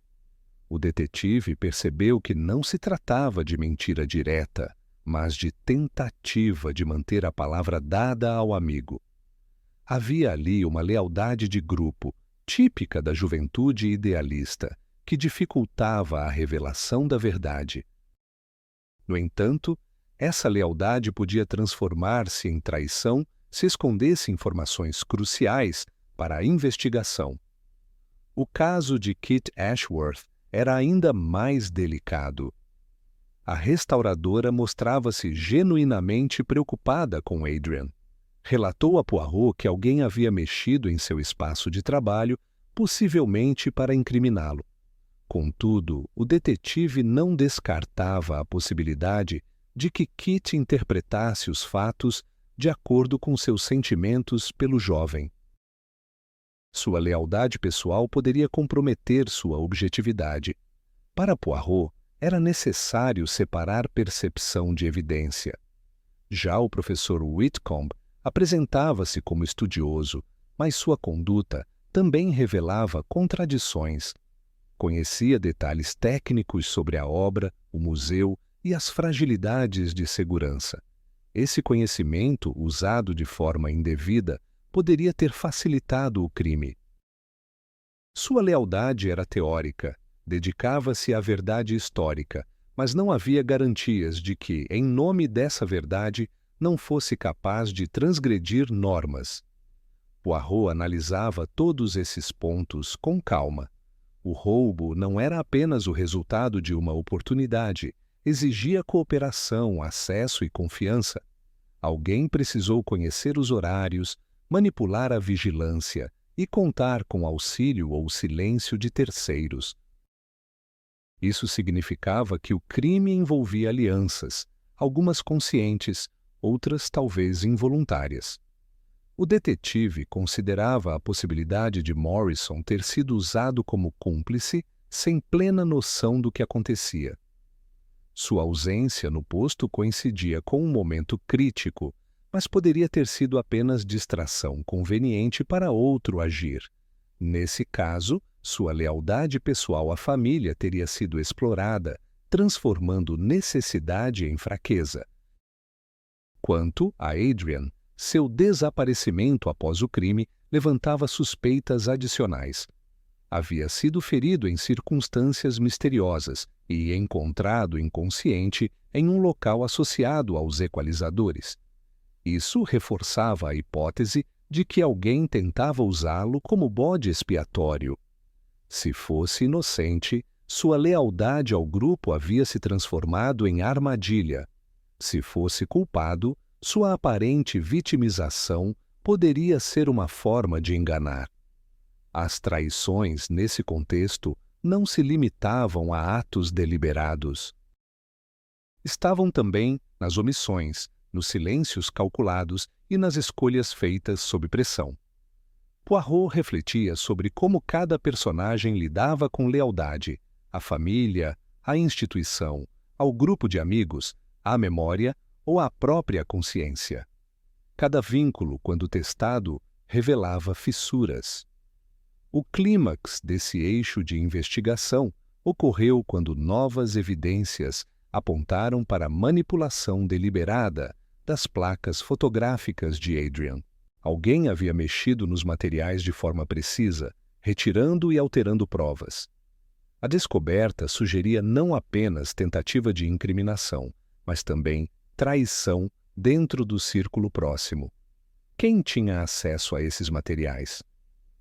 O detetive percebeu que não se tratava de mentira direta, mas de tentativa de manter a palavra dada ao amigo. Havia ali uma lealdade de grupo, típica da juventude idealista, que dificultava a revelação da verdade. No entanto, essa lealdade podia transformar-se em traição se escondesse informações cruciais para a investigação. O caso de Kit Ashworth era ainda mais delicado. A restauradora mostrava-se genuinamente preocupada com Adrian. Relatou a Poirot que alguém havia mexido em seu espaço de trabalho, possivelmente para incriminá-lo. Contudo, o detetive não descartava a possibilidade de que Kit interpretasse os fatos de acordo com seus sentimentos pelo jovem. Sua lealdade pessoal poderia comprometer sua objetividade. Para Poirot, era necessário separar percepção de evidência. Já o professor Whitcomb apresentava-se como estudioso, mas sua conduta também revelava contradições. Conhecia detalhes técnicos sobre a obra, o museu e as fragilidades de segurança. Esse conhecimento, usado de forma indevida, poderia ter facilitado o crime. Sua lealdade era teórica, dedicava-se à verdade histórica, mas não havia garantias de que, em nome dessa verdade, não fosse capaz de transgredir normas. Poirot analisava todos esses pontos com calma. O roubo não era apenas o resultado de uma oportunidade, exigia cooperação, acesso e confiança. Alguém precisou conhecer os horários, manipular a vigilância e contar com auxílio ou silêncio de terceiros. Isso significava que o crime envolvia alianças, algumas conscientes, outras talvez involuntárias. O detetive considerava a possibilidade de Morrison ter sido usado como cúmplice sem plena noção do que acontecia. Sua ausência no posto coincidia com um momento crítico, mas poderia ter sido apenas distração conveniente para outro agir. Nesse caso, sua lealdade pessoal à família teria sido explorada, transformando necessidade em fraqueza. Quanto a Adrian, seu desaparecimento após o crime levantava suspeitas adicionais. Havia sido ferido em circunstâncias misteriosas e encontrado inconsciente em um local associado aos equalizadores. Isso reforçava a hipótese de que alguém tentava usá-lo como bode expiatório. Se fosse inocente, sua lealdade ao grupo havia se transformado em armadilha. Se fosse culpado, sua aparente vitimização poderia ser uma forma de enganar. As traições, nesse contexto, não se limitavam a atos deliberados. Estavam também nas omissões, nos silêncios calculados e nas escolhas feitas sob pressão. Poirot refletia sobre como cada personagem lidava com lealdade, à família, à instituição, ao grupo de amigos, à memória ou à própria consciência. Cada vínculo, quando testado, revelava fissuras. O clímax desse eixo de investigação ocorreu quando novas evidências apontaram para a manipulação deliberada das placas fotográficas de Adrian. Alguém havia mexido nos materiais de forma precisa, retirando e alterando provas. A descoberta sugeria não apenas tentativa de incriminação, mas também traição dentro do círculo próximo. Quem tinha acesso a esses materiais?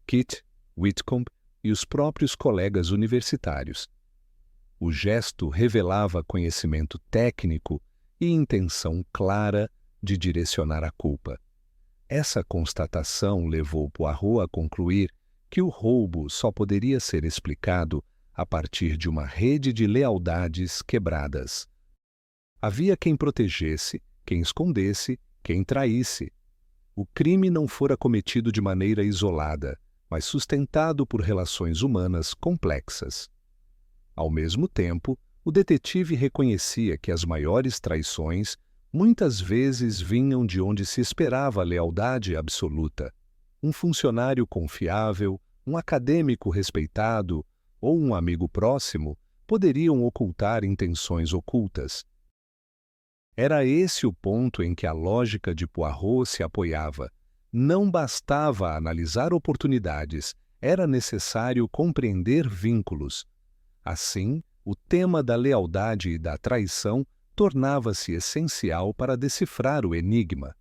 Kit, Whitcomb e os próprios colegas universitários. O gesto revelava conhecimento técnico e intenção clara de direcionar a culpa. Essa constatação levou Poirot a concluir que o roubo só poderia ser explicado a partir de uma rede de lealdades quebradas. Havia quem protegesse, quem escondesse, quem traísse. O crime não fora cometido de maneira isolada, mas sustentado por relações humanas complexas. Ao mesmo tempo, o detetive reconhecia que as maiores traições muitas vezes vinham de onde se esperava lealdade absoluta. Um funcionário confiável, um acadêmico respeitado ou um amigo próximo poderiam ocultar intenções ocultas. Era esse o ponto em que a lógica de Poirot se apoiava. Não bastava analisar oportunidades, era necessário compreender vínculos. Assim, o tema da lealdade e da traição tornava-se essencial para decifrar o enigma.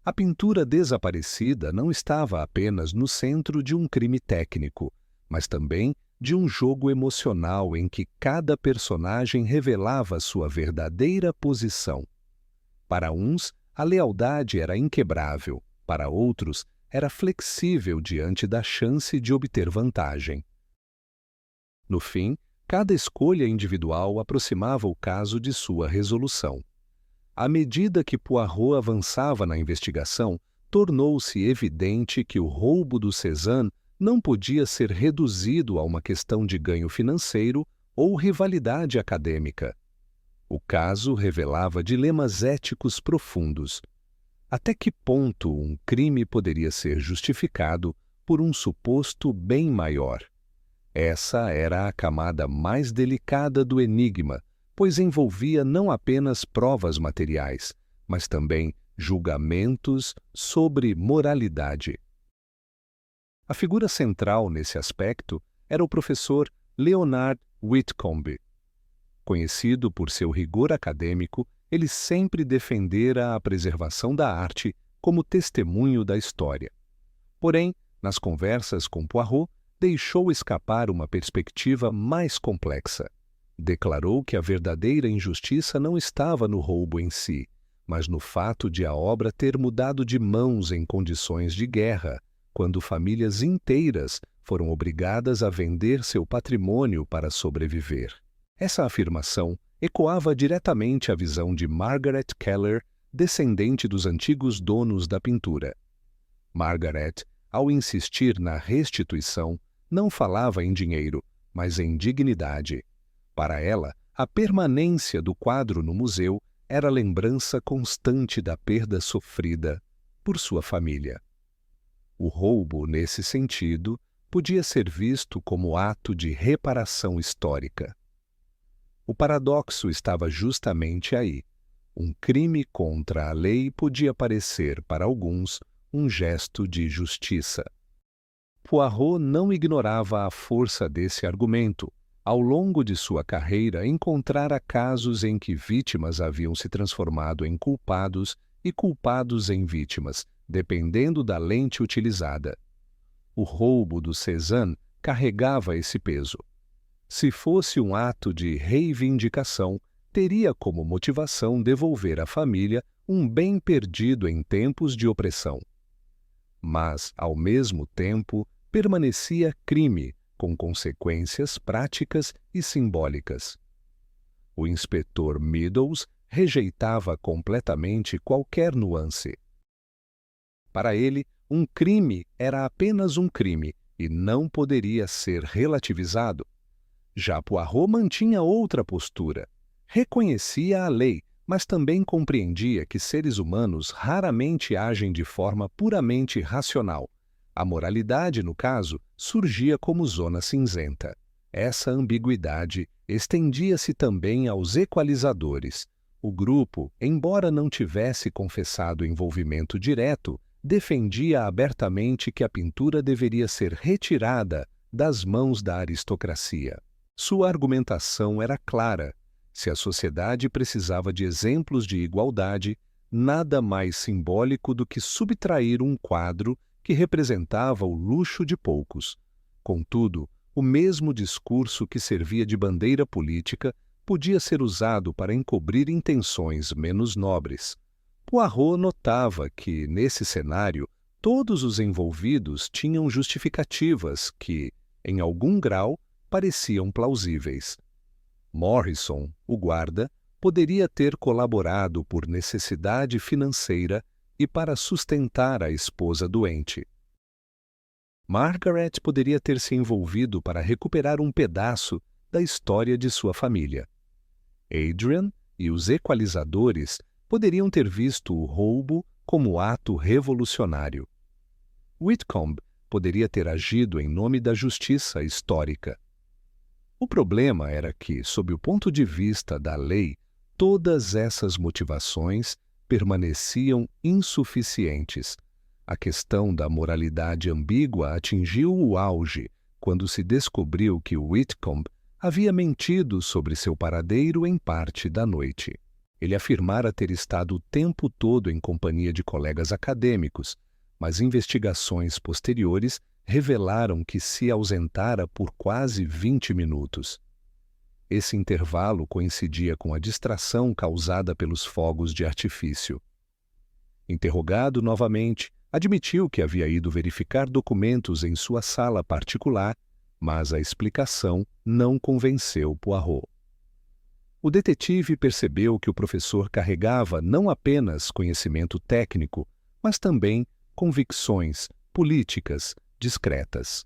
A pintura desaparecida não estava apenas no centro de um crime técnico, mas também de um jogo emocional em que cada personagem revelava sua verdadeira posição. Para uns, a lealdade era inquebrável, para outros, era flexível diante da chance de obter vantagem. No fim, cada escolha individual aproximava o caso de sua resolução. À medida que Poirot avançava na investigação, tornou-se evidente que o roubo do Cézanne não podia ser reduzido a uma questão de ganho financeiro ou rivalidade acadêmica. O caso revelava dilemas éticos profundos. Até que ponto um crime poderia ser justificado por um suposto bem maior? Essa era a camada mais delicada do enigma, pois envolvia não apenas provas materiais, mas também julgamentos sobre moralidade. A figura central nesse aspecto era o professor Leonard Whitcomb. Conhecido por seu rigor acadêmico, ele sempre defendera a preservação da arte como testemunho da história. Porém, nas conversas com Poirot, deixou escapar uma perspectiva mais complexa. Declarou que a verdadeira injustiça não estava no roubo em si, mas no fato de a obra ter mudado de mãos em condições de guerra, quando famílias inteiras foram obrigadas a vender seu patrimônio para sobreviver. Essa afirmação ecoava diretamente a visão de Margaret Keller, descendente dos antigos donos da pintura. Margaret, ao insistir na restituição, não falava em dinheiro, mas em dignidade. Para ela, a permanência do quadro no museu era lembrança constante da perda sofrida por sua família. O roubo, nesse sentido, podia ser visto como ato de reparação histórica. O paradoxo estava justamente aí. Um crime contra a lei podia parecer, para alguns, um gesto de justiça. Poirot não ignorava a força desse argumento. Ao longo de sua carreira, encontrara casos em que vítimas haviam se transformado em culpados e culpados em vítimas, dependendo da lente utilizada. O roubo do Cézanne carregava esse peso. Se fosse um ato de reivindicação, teria como motivação devolver à família um bem perdido em tempos de opressão. Mas, ao mesmo tempo, permanecia crime, com consequências práticas e simbólicas. O inspetor Meadows rejeitava completamente qualquer nuance. Para ele, um crime era apenas um crime e não poderia ser relativizado. Já Poirot mantinha outra postura. Reconhecia a lei, mas também compreendia que seres humanos raramente agem de forma puramente racional. A moralidade, no caso, surgia como zona cinzenta. Essa ambiguidade estendia-se também aos equalizadores. O grupo, embora não tivesse confessado envolvimento direto, defendia abertamente que a pintura deveria ser retirada das mãos da aristocracia. Sua argumentação era clara. Se a sociedade precisava de exemplos de igualdade, nada mais simbólico do que subtrair um quadro que representava o luxo de poucos. Contudo, o mesmo discurso que servia de bandeira política podia ser usado para encobrir intenções menos nobres. Poirot notava que, nesse cenário, todos os envolvidos tinham justificativas que, em algum grau, pareciam plausíveis. Morrison, o guarda, poderia ter colaborado por necessidade financeira e para sustentar a esposa doente. Margaret poderia ter se envolvido para recuperar um pedaço da história de sua família. Adrian e os equalizadores poderiam ter visto o roubo como ato revolucionário. Whitcomb poderia ter agido em nome da justiça histórica. O problema era que, sob o ponto de vista da lei, todas essas motivações permaneciam insuficientes. A questão da moralidade ambígua atingiu o auge quando se descobriu que Whitcomb havia mentido sobre seu paradeiro em parte da noite. Ele afirmara ter estado o tempo todo em companhia de colegas acadêmicos, mas investigações posteriores revelaram que se ausentara por quase 20 minutos. Esse intervalo coincidia com a distração causada pelos fogos de artifício. Interrogado novamente, admitiu que havia ido verificar documentos em sua sala particular, mas a explicação não convenceu Poirot. O detetive percebeu que o professor carregava não apenas conhecimento técnico, mas também convicções políticas discretas.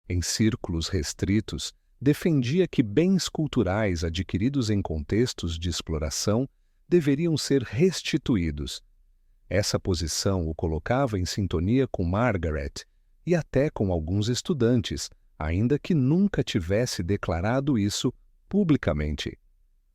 Em círculos restritos, defendia que bens culturais adquiridos em contextos de exploração deveriam ser restituídos. Essa posição o colocava em sintonia com Margaret e até com alguns estudantes, ainda que nunca tivesse declarado isso publicamente.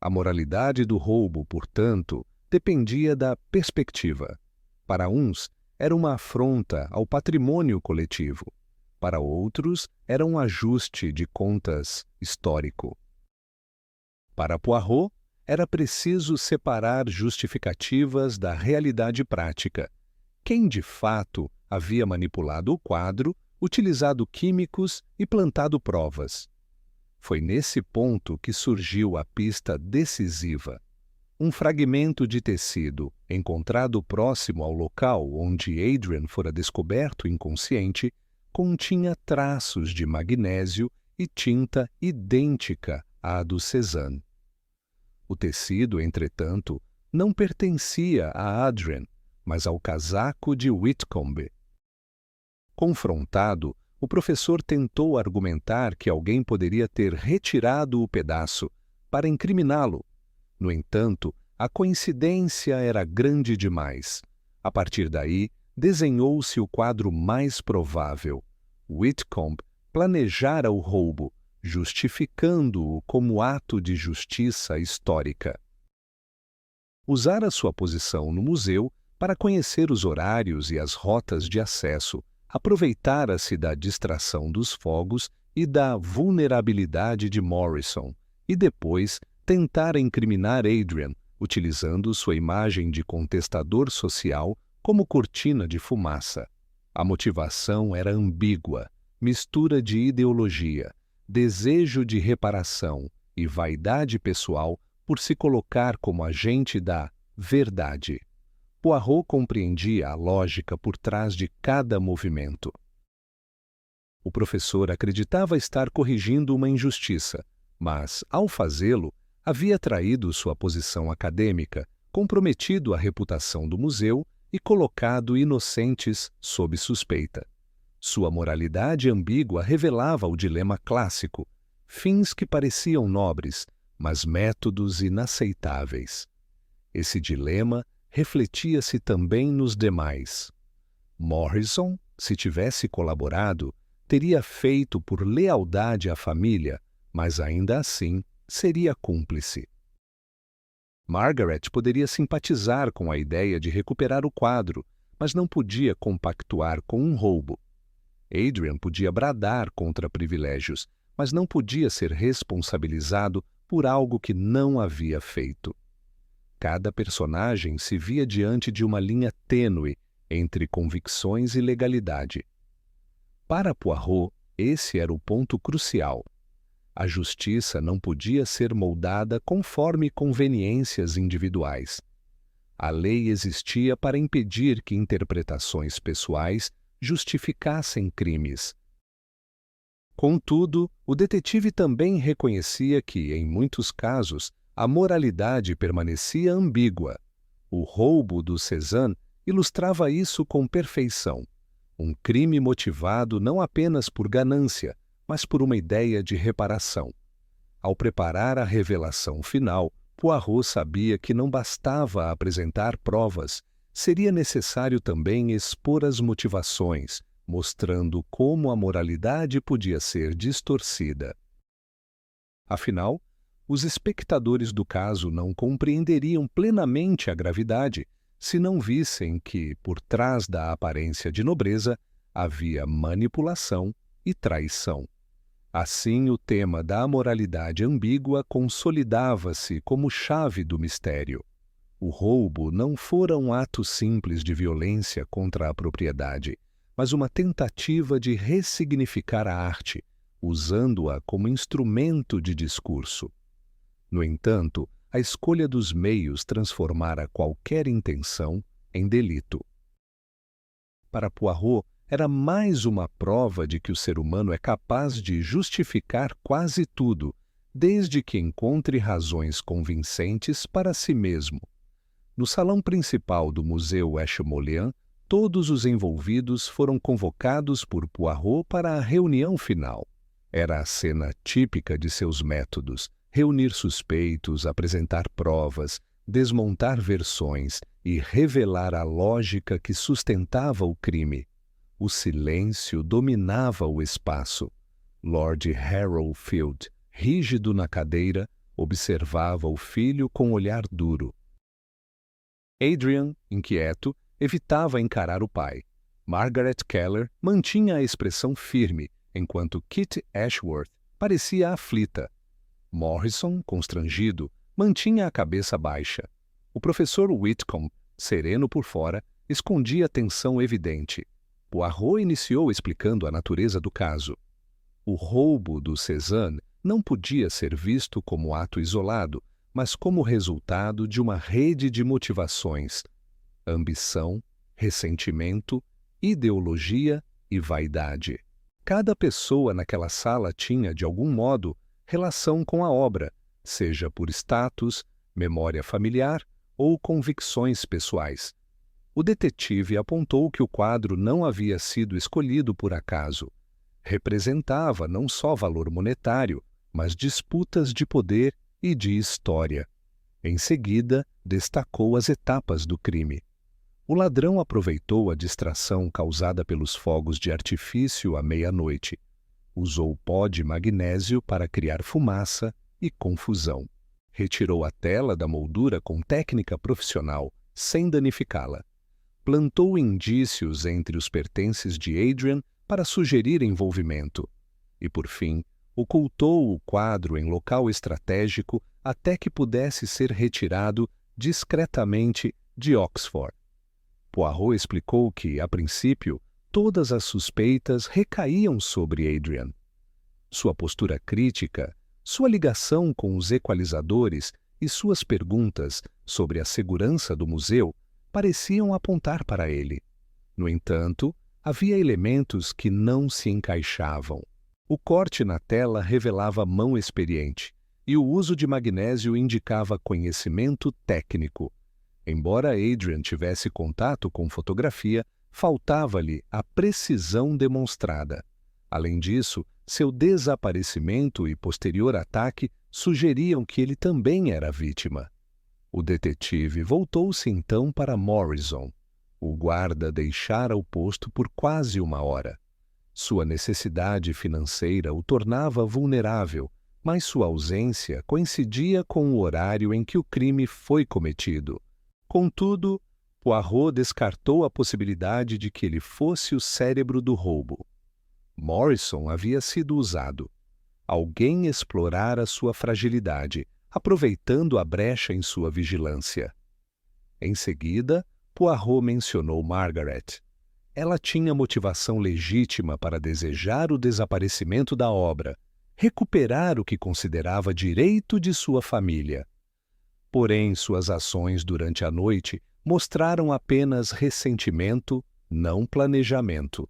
A moralidade do roubo, portanto, dependia da perspectiva. Para uns, era uma afronta ao patrimônio coletivo. Para outros, era um ajuste de contas histórico. Para Poirot, era preciso separar justificativas da realidade prática. Quem, de fato, havia manipulado o quadro, utilizado químicos e plantado provas? Foi nesse ponto que surgiu a pista decisiva. Um fragmento de tecido, encontrado próximo ao local onde Adrian fora descoberto inconsciente, continha traços de magnésio e tinta idêntica à do Cézanne. O tecido, entretanto, não pertencia a Adrian, mas ao casaco de Whitcomb. Confrontado, o professor tentou argumentar que alguém poderia ter retirado o pedaço para incriminá-lo. No entanto, a coincidência era grande demais. A partir daí, desenhou-se o quadro mais provável. Whitcomb planejara o roubo, justificando-o como ato de justiça histórica. Usara sua posição no museu para conhecer os horários e as rotas de acesso, aproveitara-se da distração dos fogos e da vulnerabilidade de Morrison, e depois tentara incriminar Adrian, utilizando sua imagem de contestador social como cortina de fumaça. A motivação era ambígua, mistura de ideologia, desejo de reparação e vaidade pessoal por se colocar como agente da verdade. Poirot compreendia a lógica por trás de cada movimento. O professor acreditava estar corrigindo uma injustiça, mas, ao fazê-lo, havia traído sua posição acadêmica, comprometido a reputação do museu e colocado inocentes sob suspeita. Sua moralidade ambígua revelava o dilema clássico: fins que pareciam nobres, mas métodos inaceitáveis. Esse dilema refletia-se também nos demais. Morrison, se tivesse colaborado, teria feito por lealdade à família, mas ainda assim seria cúmplice. Margaret poderia simpatizar com a ideia de recuperar o quadro, mas não podia compactuar com um roubo. Adrian podia bradar contra privilégios, mas não podia ser responsabilizado por algo que não havia feito. Cada personagem se via diante de uma linha tênue entre convicções e legalidade. Para Poirot, esse era o ponto crucial. A justiça não podia ser moldada conforme conveniências individuais. A lei existia para impedir que interpretações pessoais justificassem crimes. Contudo, o detetive também reconhecia que, em muitos casos, a moralidade permanecia ambígua. O roubo do Cézanne ilustrava isso com perfeição. Um crime motivado não apenas por ganância, mas por uma ideia de reparação. Ao preparar a revelação final, Poirot sabia que não bastava apresentar provas, seria necessário também expor as motivações, mostrando como a moralidade podia ser distorcida. Afinal, os espectadores do caso não compreenderiam plenamente a gravidade se não vissem que, por trás da aparência de nobreza, havia manipulação e traição. Assim, o tema da amoralidade ambígua consolidava-se como chave do mistério. O roubo não fora um ato simples de violência contra a propriedade, mas uma tentativa de ressignificar a arte, usando-a como instrumento de discurso. No entanto, a escolha dos meios transformara qualquer intenção em delito. Para Poirot, era mais uma prova de que o ser humano é capaz de justificar quase tudo, desde que encontre razões convincentes para si mesmo. No salão principal do Museu Ashmolean, todos os envolvidos foram convocados por Poirot para a reunião final. Era a cena típica de seus métodos: reunir suspeitos, apresentar provas, desmontar versões e revelar a lógica que sustentava o crime. O silêncio dominava o espaço. Lord Harrowfield, rígido na cadeira, observava o filho com olhar duro. Adrian, inquieto, evitava encarar o pai. Margaret Keller mantinha a expressão firme, enquanto Kit Ashworth parecia aflita. Morrison, constrangido, mantinha a cabeça baixa. O professor Whitcomb, sereno por fora, escondia tensão evidente. Poirot iniciou explicando a natureza do caso. O roubo do Cézanne não podia ser visto como ato isolado, mas como resultado de uma rede de motivações: ambição, ressentimento, ideologia e vaidade. Cada pessoa naquela sala tinha, de algum modo, relação com a obra, seja por status, memória familiar ou convicções pessoais. O detetive apontou que o quadro não havia sido escolhido por acaso. Representava não só valor monetário, mas disputas de poder e de história. Em seguida, destacou as etapas do crime. O ladrão aproveitou a distração causada pelos fogos de artifício à meia-noite. Usou pó de magnésio para criar fumaça e confusão. Retirou a tela da moldura com técnica profissional, sem danificá-la. Plantou indícios entre os pertences de Adrian para sugerir envolvimento. E, por fim, ocultou o quadro em local estratégico até que pudesse ser retirado discretamente de Oxford. Poirot explicou que, a princípio, todas as suspeitas recaíam sobre Adrian. Sua postura crítica, sua ligação com os equalizadores e suas perguntas sobre a segurança do museu pareciam apontar para ele. No entanto, havia elementos que não se encaixavam. O corte na tela revelava mão experiente, e o uso de magnésio indicava conhecimento técnico. Embora Adrian tivesse contato com fotografia, faltava-lhe a precisão demonstrada. Além disso, seu desaparecimento e posterior ataque sugeriam que ele também era vítima. O detetive voltou-se então para Morrison. O guarda deixara o posto por quase uma hora. Sua necessidade financeira o tornava vulnerável, mas sua ausência coincidia com o horário em que o crime foi cometido. Contudo, Poirot descartou a possibilidade de que ele fosse o cérebro do roubo. Morrison havia sido usado. Alguém explorara sua fragilidade, aproveitando a brecha em sua vigilância. Em seguida, Poirot mencionou Margaret. Ela tinha motivação legítima para desejar o desaparecimento da obra, recuperar o que considerava direito de sua família. Porém, suas ações durante a noite mostraram apenas ressentimento, não planejamento.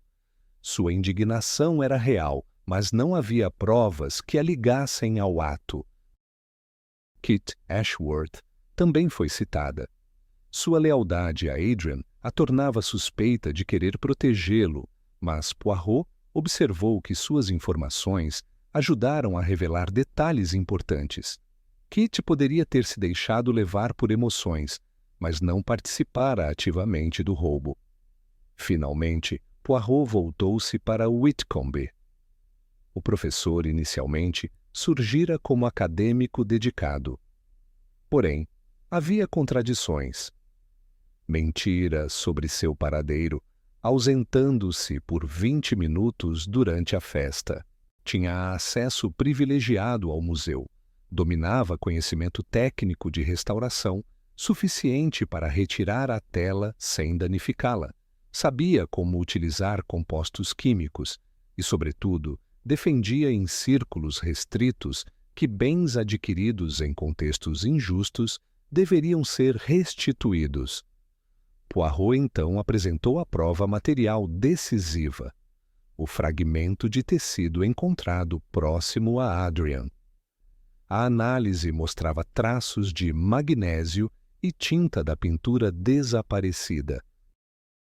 Sua indignação era real, mas não havia provas que a ligassem ao ato. Kit Ashworth também foi citada. Sua lealdade a Adrian a tornava suspeita de querer protegê-lo, mas Poirot observou que suas informações ajudaram a revelar detalhes importantes. Kit poderia ter se deixado levar por emoções, mas não participara ativamente do roubo. Finalmente, Poirot voltou-se para Whitcombe. O professor, inicialmente, surgira como acadêmico dedicado. Porém, havia contradições. Mentira sobre seu paradeiro, ausentando-se por 20 minutos durante a festa. Tinha acesso privilegiado ao museu. Dominava conhecimento técnico de restauração, suficiente para retirar a tela sem danificá-la. Sabia como utilizar compostos químicos e, sobretudo, defendia em círculos restritos que bens adquiridos em contextos injustos deveriam ser restituídos. Poirot então apresentou a prova material decisiva, o fragmento de tecido encontrado próximo a Adrian. A análise mostrava traços de magnésio e tinta da pintura desaparecida.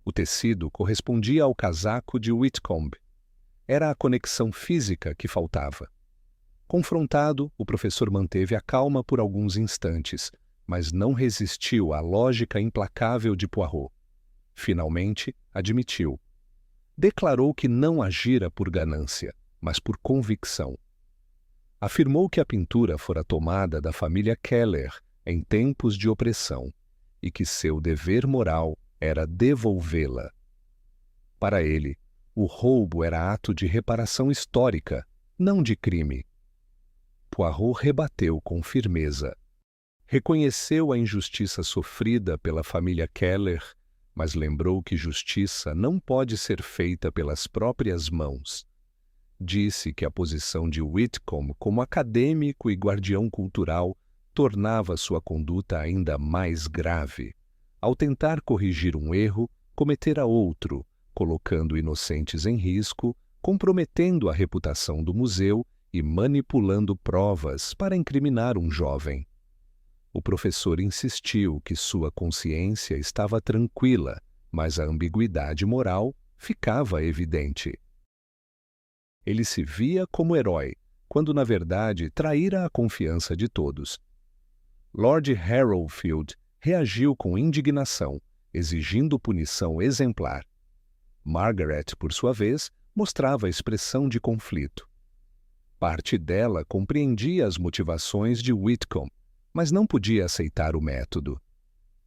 O tecido correspondia ao casaco de Whitcombe. Era a conexão física que faltava. Confrontado, o professor manteve a calma por alguns instantes, mas não resistiu à lógica implacável de Poirot. Finalmente, admitiu. Declarou que não agira por ganância, mas por convicção. Afirmou que a pintura fora tomada da família Keller em tempos de opressão e que seu dever moral era devolvê-la. Para ele, o roubo era ato de reparação histórica, não de crime. Poirot rebateu com firmeza. Reconheceu a injustiça sofrida pela família Keller, mas lembrou que justiça não pode ser feita pelas próprias mãos. Disse que a posição de Whitcombe como acadêmico e guardião cultural tornava sua conduta ainda mais grave. Ao tentar corrigir um erro, cometera outro, colocando inocentes em risco, comprometendo a reputação do museu e manipulando provas para incriminar um jovem. O professor insistiu que sua consciência estava tranquila, mas a ambiguidade moral ficava evidente. Ele se via como herói, quando na verdade traíra a confiança de todos. Lord Harrowfield reagiu com indignação, exigindo punição exemplar. Margaret, por sua vez, mostrava expressão de conflito. Parte dela compreendia as motivações de Whitcombe, mas não podia aceitar o método.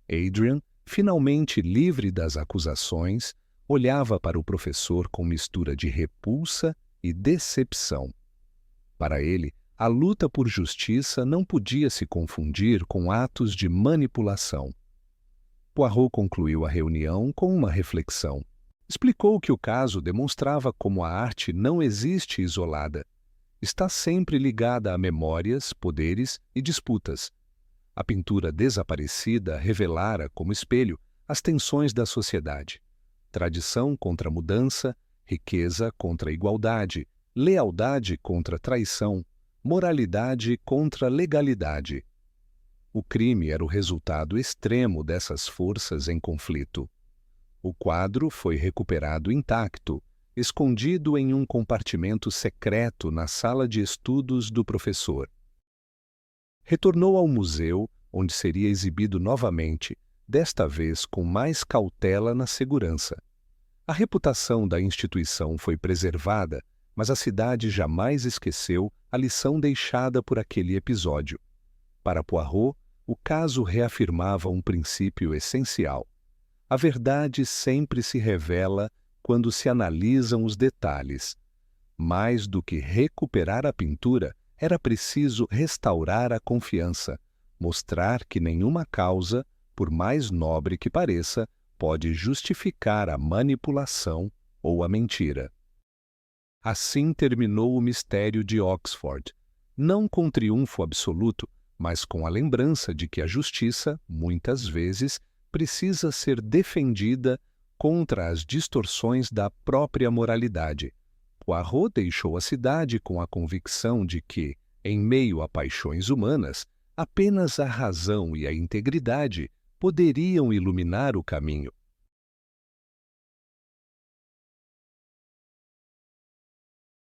Adrian, finalmente livre das acusações, olhava para o professor com mistura de repulsa e decepção. Para ele, a luta por justiça não podia se confundir com atos de manipulação. Poirot concluiu a reunião com uma reflexão. Explicou que o caso demonstrava como a arte não existe isolada. Está sempre ligada a memórias, poderes e disputas. A pintura desaparecida revelara, como espelho, as tensões da sociedade. Tradição contra mudança, riqueza contra igualdade, lealdade contra traição, moralidade contra legalidade. O crime era o resultado extremo dessas forças em conflito. O quadro foi recuperado intacto, escondido em um compartimento secreto na sala de estudos do professor. Retornou ao museu, onde seria exibido novamente, desta vez com mais cautela na segurança. A reputação da instituição foi preservada, mas a cidade jamais esqueceu a lição deixada por aquele episódio. Para Poirot, o caso reafirmava um princípio essencial. A verdade sempre se revela quando se analisam os detalhes. Mais do que recuperar a pintura, era preciso restaurar a confiança, mostrar que nenhuma causa, por mais nobre que pareça, pode justificar a manipulação ou a mentira. Assim terminou o mistério de Oxford, não com triunfo absoluto, mas com a lembrança de que a justiça, muitas vezes, precisa ser defendida contra as distorções da própria moralidade. Poirot deixou a cidade com a convicção de que, em meio a paixões humanas, apenas a razão e a integridade poderiam iluminar o caminho.